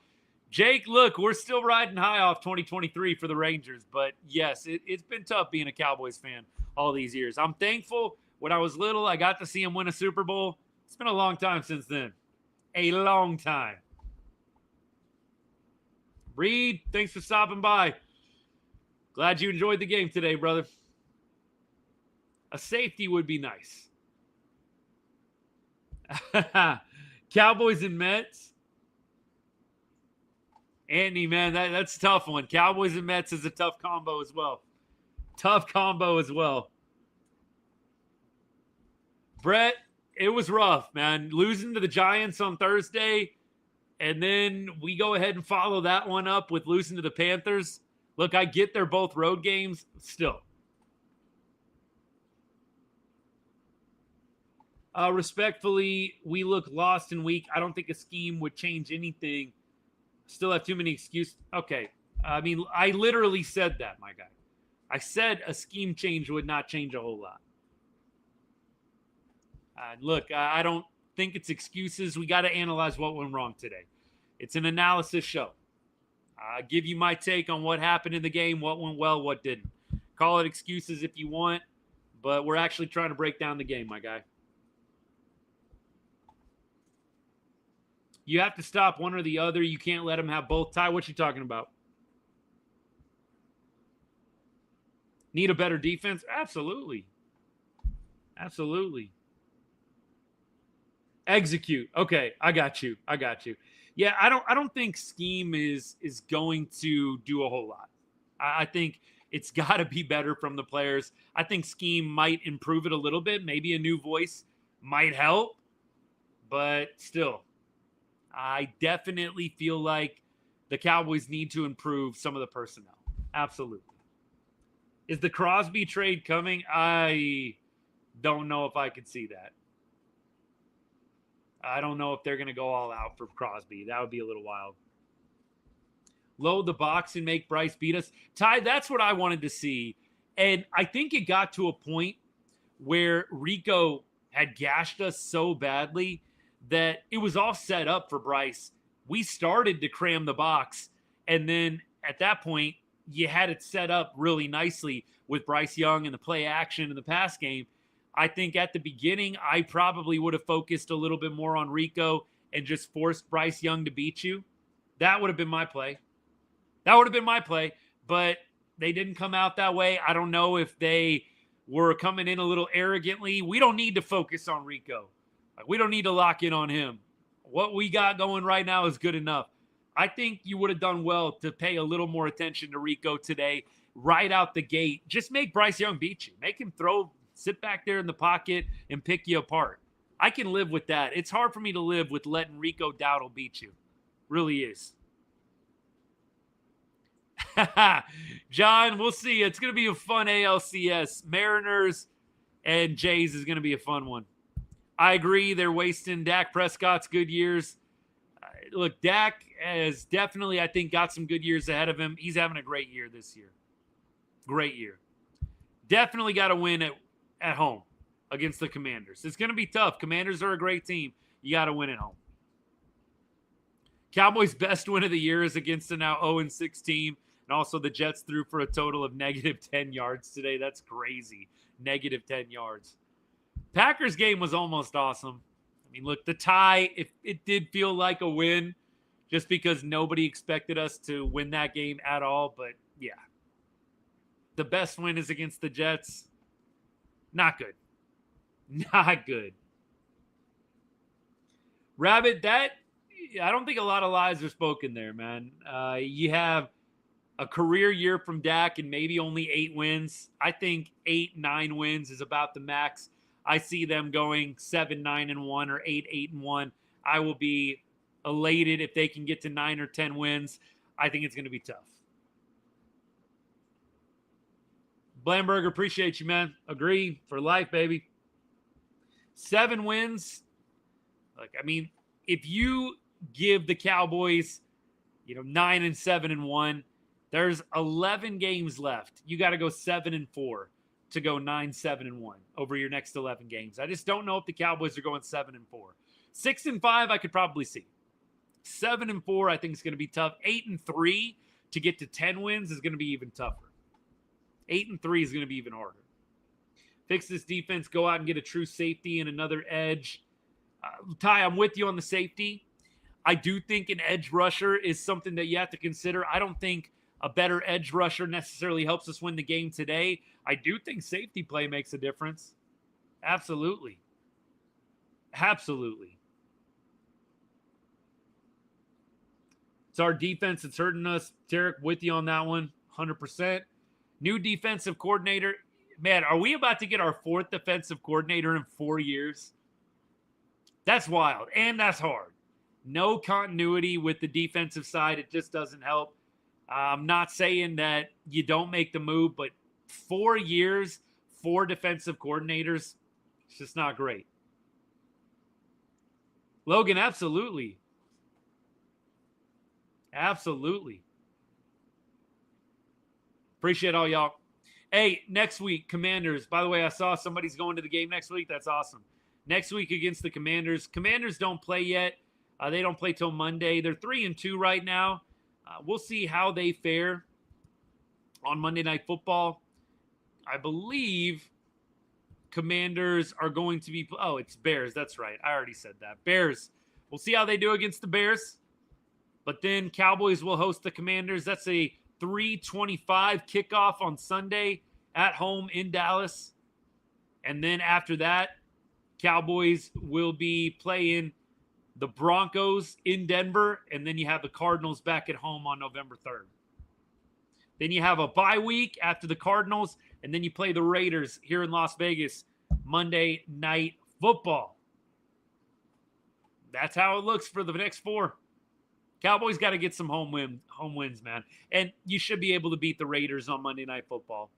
S2: Jake, look, we're still riding high off 2023 for the Rangers, but yes, it's been tough being a Cowboys fan all these years. I'm thankful when I was little, I got to see him win a Super Bowl. It's been a long time since then. A long time. Reed, thanks for stopping by. Glad you enjoyed the game today, brother. A safety would be nice. Cowboys and Mets. Andy, man, that's a tough one. Cowboys and Mets is a tough combo as well. Brett, it was rough, man. Losing to the Giants on Thursday, and then we go ahead and follow that one up with losing to the Panthers. Look, I get they're both road games. Still. Respectfully, we look lost and weak. I don't think a scheme would change anything. Still have too many excuses. Okay. I mean, I literally said that, my guy. I said a scheme change would not change a whole lot. Look, I don't think it's excuses. We got to analyze what went wrong today. It's an analysis show. I give you my take on what happened in the game, what went well, what didn't. Call it excuses if you want, but we're actually trying to break down the game, my guy. You have to stop one or the other. You can't let them have both. Ty, what you talking about? Need a better defense? Absolutely. Execute. Okay, I got you. Yeah, I don't think scheme is going to do a whole lot. I think it's got to be better from the players. I think scheme might improve it a little bit. Maybe a new voice might help, but still. I definitely feel like the Cowboys need to improve some of the personnel. Absolutely. Is the Crosby trade coming? I don't know if I could see that. I don't know if they're going to go all out for Crosby. That would be a little wild. Load the box and make Bryce beat us. Ty, that's what I wanted to see. And I think it got to a point where Rico had gashed us so badly that it was all set up for Bryce. We started to cram the box, and then at that point, you had it set up really nicely with Bryce Young and the play action and the pass game. I think at the beginning, I probably would have focused a little bit more on Rico and just forced Bryce Young to beat you. That would have been my play. But they didn't come out that way. I don't know if they were coming in a little arrogantly. We don't need to focus on Rico. We don't need to lock in on him. What we got going right now is good enough. I think you would have done well to pay a little more attention to Rico today, right out the gate. Just make Bryce Young beat you. Make him sit back there in the pocket and pick you apart. I can live with that. It's hard for me to live with letting Rico Dowdle beat you. Really is. John, we'll see. It's going to be a fun ALCS. Mariners and Jays is going to be a fun one. I agree. They're wasting Dak Prescott's good years. Look, Dak has definitely, I think, got some good years ahead of him. He's having a great year this year. Great year. Definitely got to win at home against the Commanders. It's going to be tough. Commanders are a great team. You got to win at home. Cowboys' best win of the year is against a now 0-6 team. And also the Jets threw for a total of negative 10 yards today. That's crazy. Negative 10 yards. Packers game was almost awesome. I mean, look, the tie, it did feel like a win just because nobody expected us to win that game at all. But, yeah. The best win is against the Jets. Not good. Not good. Rabbit, I don't think a lot of lies are spoken there, man. You have a career year from Dak and maybe only 8 wins. I think 8-9 wins is about the max. I see them going 7-9-1 or 8-8-1. I will be elated if they can get to 9 or 10 wins. I think it's going to be tough. Blamberger, appreciate you, man. Agree for life, baby. 7 wins. Like, I mean, if you give the Cowboys, 9-7-1, there's 11 games left. You got to go 7-4 to go 9-7-1 over your next 11 games. I just don't know if the Cowboys are going 7-4. 6-5, I could probably see. 7-4, I think is going to be tough. 8-3 to get to 10 wins is going to be even tougher. 8-3 is going to be even harder. Fix this defense, go out and get a true safety and another edge. Ty, I'm with you on the safety. I do think an edge rusher is something that you have to consider. I don't think a better edge rusher necessarily helps us win the game today. I do think safety play makes a difference. Absolutely. Absolutely. It's our defense that's hurting us. Tarek, with you on that one, 100%. New defensive coordinator. Man, are we about to get our 4th defensive coordinator in 4 years? That's wild, and that's hard. No continuity with the defensive side. It just doesn't help. I'm not saying that you don't make the move, but 4 years, 4 defensive coordinators, it's just not great. Logan, absolutely. Absolutely. Appreciate all y'all. Hey, next week, Commanders. By the way, I saw somebody's going to the game next week. That's awesome. Next week against the Commanders. Commanders don't play yet. They don't play till Monday. They're 3-2 right now. We'll see how they fare on Monday Night Football. I believe Commanders are going to be – oh, it's Bears. That's right. I already said that. Bears. We'll see how they do against the Bears. But then Cowboys will host the Commanders. That's a 3:25 kickoff on Sunday at home in Dallas. And then after that, Cowboys will be playing the Broncos in Denver, and then you have the Cardinals back at home on November 3rd. Then you have a bye week after the Cardinals, and then you play the Raiders here in Las Vegas, Monday Night Football. That's how it looks for the next 4. Cowboys got to get some home wins, man. And you should be able to beat the Raiders on Monday Night Football.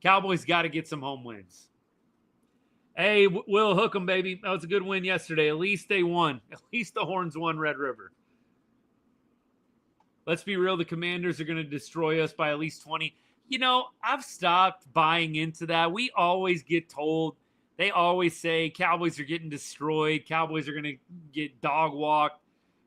S2: Cowboys got to get some home wins. Hey, Will, hook 'em, baby. That was a good win yesterday. At least they won. At least the Horns won Red River. Let's be real. The Commanders are going to destroy us by at least 20. I've stopped buying into that. We always get told. They always say Cowboys are getting destroyed. Cowboys are going to get dog walked.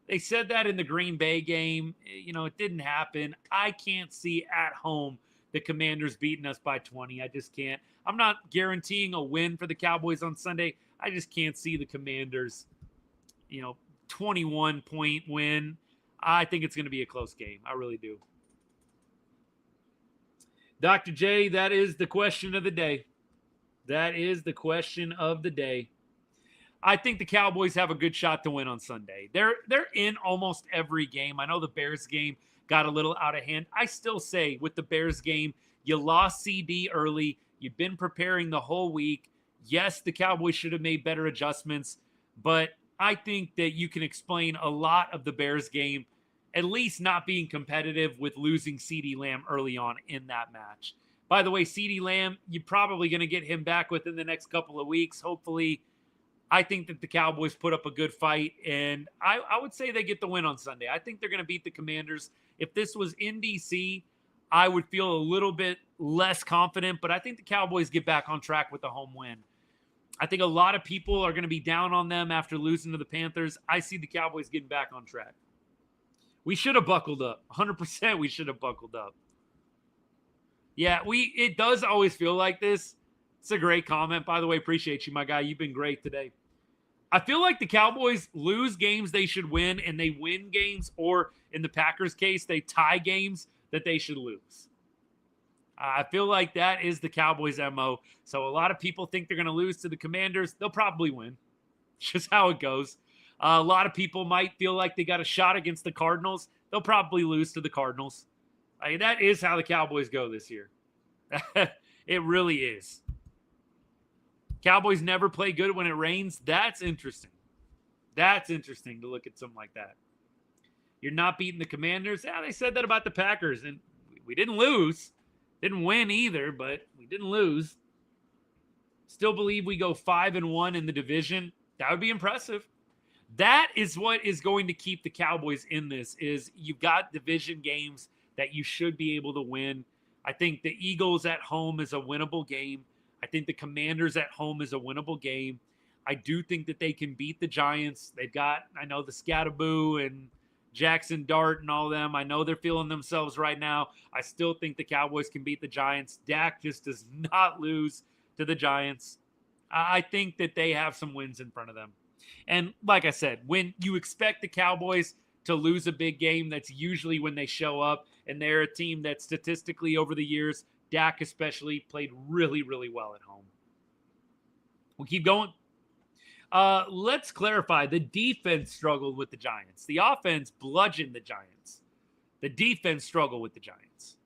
S2: They said that in the Green Bay game. It didn't happen. I can't see at home the Commanders beating us by 20. I just can't. I'm not guaranteeing a win for the Cowboys on Sunday. I just can't see the Commanders, 21-point win. I think it's going to be a close game. I really do. Dr. J, that is the question of the day. That is the question of the day. I think the Cowboys have a good shot to win on Sunday. They're in almost every game. I know the Bears game got a little out of hand. I still say with the Bears game, you lost CD early. You've been preparing the whole week. Yes, the Cowboys should have made better adjustments, but I think that you can explain a lot of the Bears game, at least not being competitive with losing CD Lamb early on in that match. By the way, CD Lamb, you're probably going to get him back within the next couple of weeks, hopefully. I think that the Cowboys put up a good fight, and I would say they get the win on Sunday. I think they're going to beat the Commanders. If this was in D.C., I would feel a little bit less confident, but I think the Cowboys get back on track with the home win. I think a lot of people are going to be down on them after losing to the Panthers. I see the Cowboys getting back on track. We should have buckled up. 100% we should have buckled up. Yeah, it does always feel like this. It's a great comment. By the way, appreciate you, my guy. You've been great today. I feel like the Cowboys lose games they should win, and they win games, or in the Packers' case, they tie games that they should lose. I feel like that is the Cowboys' MO. So a lot of people think they're going to lose to the Commanders. They'll probably win. It's just how it goes. A lot of people might feel like they got a shot against the Cardinals. They'll probably lose to the Cardinals. That is how the Cowboys go this year. It really is. Cowboys never play good when it rains. That's interesting. That's interesting to look at something like that. You're not beating the Commanders. Yeah, they said that about the Packers, and we didn't lose. Didn't win either, but we didn't lose. Still believe we go 5-1 in the division. That would be impressive. That is what is going to keep the Cowboys in this, is you've got division games that you should be able to win. I think the Eagles at home is a winnable game. I think the Commanders at home is a winnable game. I do think that they can beat the Giants. They've got, I know, the Scatterboo and Jackson Dart and all them. I know they're feeling themselves right now. I still think the Cowboys can beat the Giants. Dak just does not lose to the Giants. I think that they have some wins in front of them. And like I said, when you expect the Cowboys to lose a big game, that's usually when they show up, and they're a team that statistically over the years, Dak especially, played really, really well at home. We'll keep going. Let's clarify. The defense struggled with the Giants. The offense bludgeoned the Giants. The defense struggled with the Giants.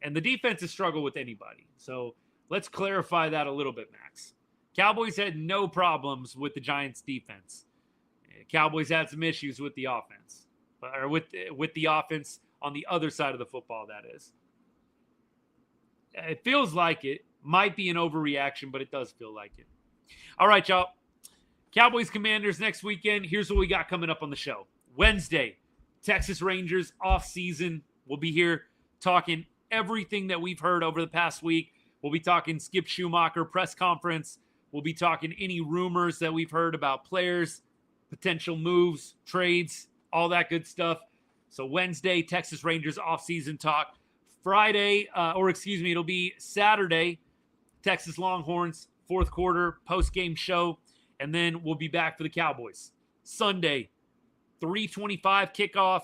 S2: And the defense has struggled with anybody. So let's clarify that a little bit, Max. Cowboys had no problems with the Giants' defense. Cowboys had some issues with the offense. Or with the offense on the other side of the football, that is. It feels like it. Might be an overreaction, but it does feel like it. All right, y'all. Cowboys Commanders next weekend. Here's what we got coming up on the show. Wednesday, Texas Rangers off-season. We'll be here talking everything that we've heard over the past week. We'll be talking Skip Schumacher press conference. We'll be talking any rumors that we've heard about players, potential moves, trades, all that good stuff. So Wednesday, Texas Rangers off-season talk. Friday, it'll be Saturday, Texas Longhorns, fourth quarter, post-game show, and then we'll be back for the Cowboys. Sunday, 3:25 kickoff.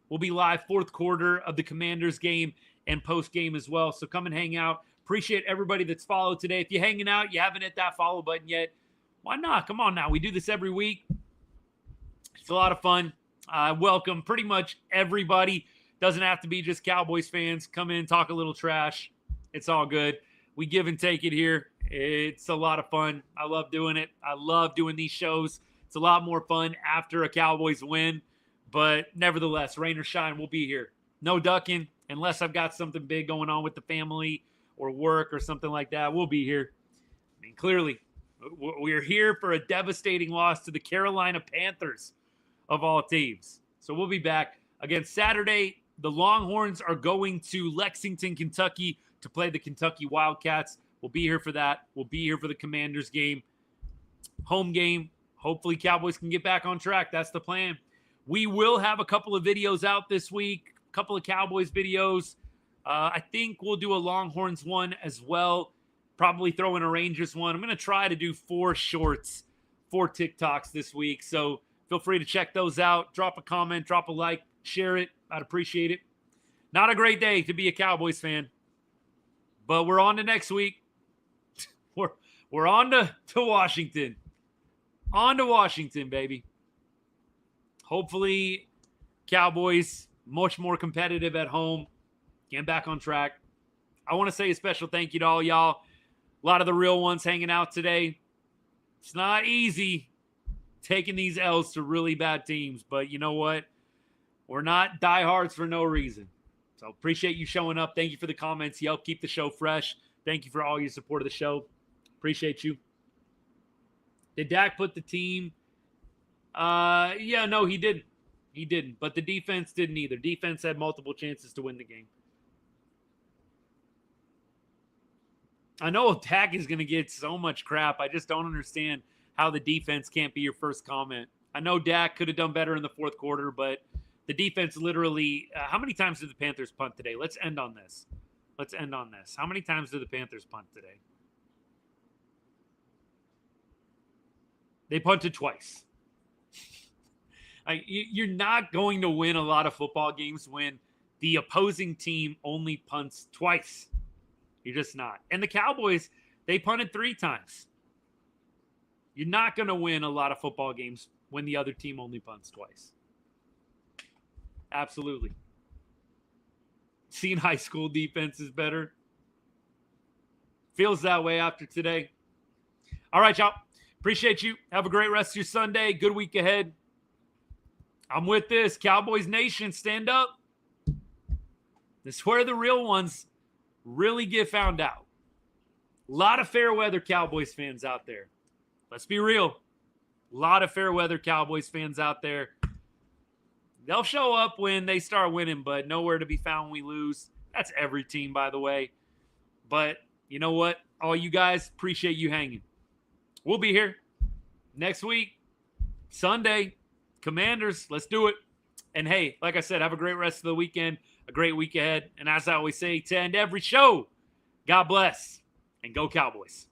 S2: We'll be live fourth quarter of the Commanders game and post-game as well. So come and hang out. Appreciate everybody that's followed today. If you're hanging out, you haven't hit that follow button yet, why not? Come on now. We do this every week. It's a lot of fun. Welcome pretty much everybody. Doesn't have to be just Cowboys fans. Come in, talk a little trash. It's all good. We give and take it here. It's a lot of fun. I love doing it. I love doing these shows. It's a lot more fun after a Cowboys win. But nevertheless, rain or shine, we'll be here. No ducking unless I've got something big going on with the family or work or something like that. We'll be here. I mean, clearly, we're here for a devastating loss to the Carolina Panthers of all teams. So we'll be back. Again, Saturday, the Longhorns are going to Lexington, Kentucky to play the Kentucky Wildcats. We'll be here for that. We'll be here for the Commanders game. Home game. Hopefully Cowboys can get back on track. That's the plan. We will have a couple of videos out this week. A couple of Cowboys videos. I think we'll do a Longhorns one as well. Probably throw in a Rangers one. I'm going to try to do 4 shorts, 4 TikToks this week. So feel free to check those out. Drop a comment, drop a like, share it. I'd appreciate it. Not a great day to be a Cowboys fan, but we're on to next week. We're on to Washington. On to Washington, baby. Hopefully, Cowboys much more competitive at home. Getting back on track. I want to say a special thank you to all y'all. A lot of the real ones hanging out today. It's not easy taking these L's to really bad teams, but you know what? We're not diehards for no reason. So appreciate you showing up. Thank you for the comments. You help keep the show fresh. Thank you for all your support of the show. Appreciate you. Did Dak put the team? Yeah, no, he didn't. He didn't. But the defense didn't either. Defense had multiple chances to win the game. I know Dak is going to get so much crap. I just don't understand how the defense can't be your first comment. I know Dak could have done better in the fourth quarter, but the defense literally how many times did the Panthers punt today? Let's end on this. How many times did the Panthers punt today? They punted twice. You're not going to win a lot of football games when the opposing team only punts twice. You're just not. And the Cowboys, they punted 3 times. You're not going to win a lot of football games when the other team only punts twice. Absolutely. Seeing high school defense is better. Feels that way after today. All right, y'all. Appreciate you. Have a great rest of your Sunday. Good week ahead. I'm with this. Cowboys Nation, stand up. This is where the real ones really get found out. A lot of fair weather Cowboys fans out there. Let's be real. A lot of fair weather Cowboys fans out there. They'll show up when they start winning, but nowhere to be found when we lose. That's every team, by the way. But you know what? All you guys, appreciate you hanging. We'll be here next week, Sunday. Commanders, let's do it. And hey, like I said, have a great rest of the weekend, a great week ahead. And as I always say to end every show, God bless and go Cowboys.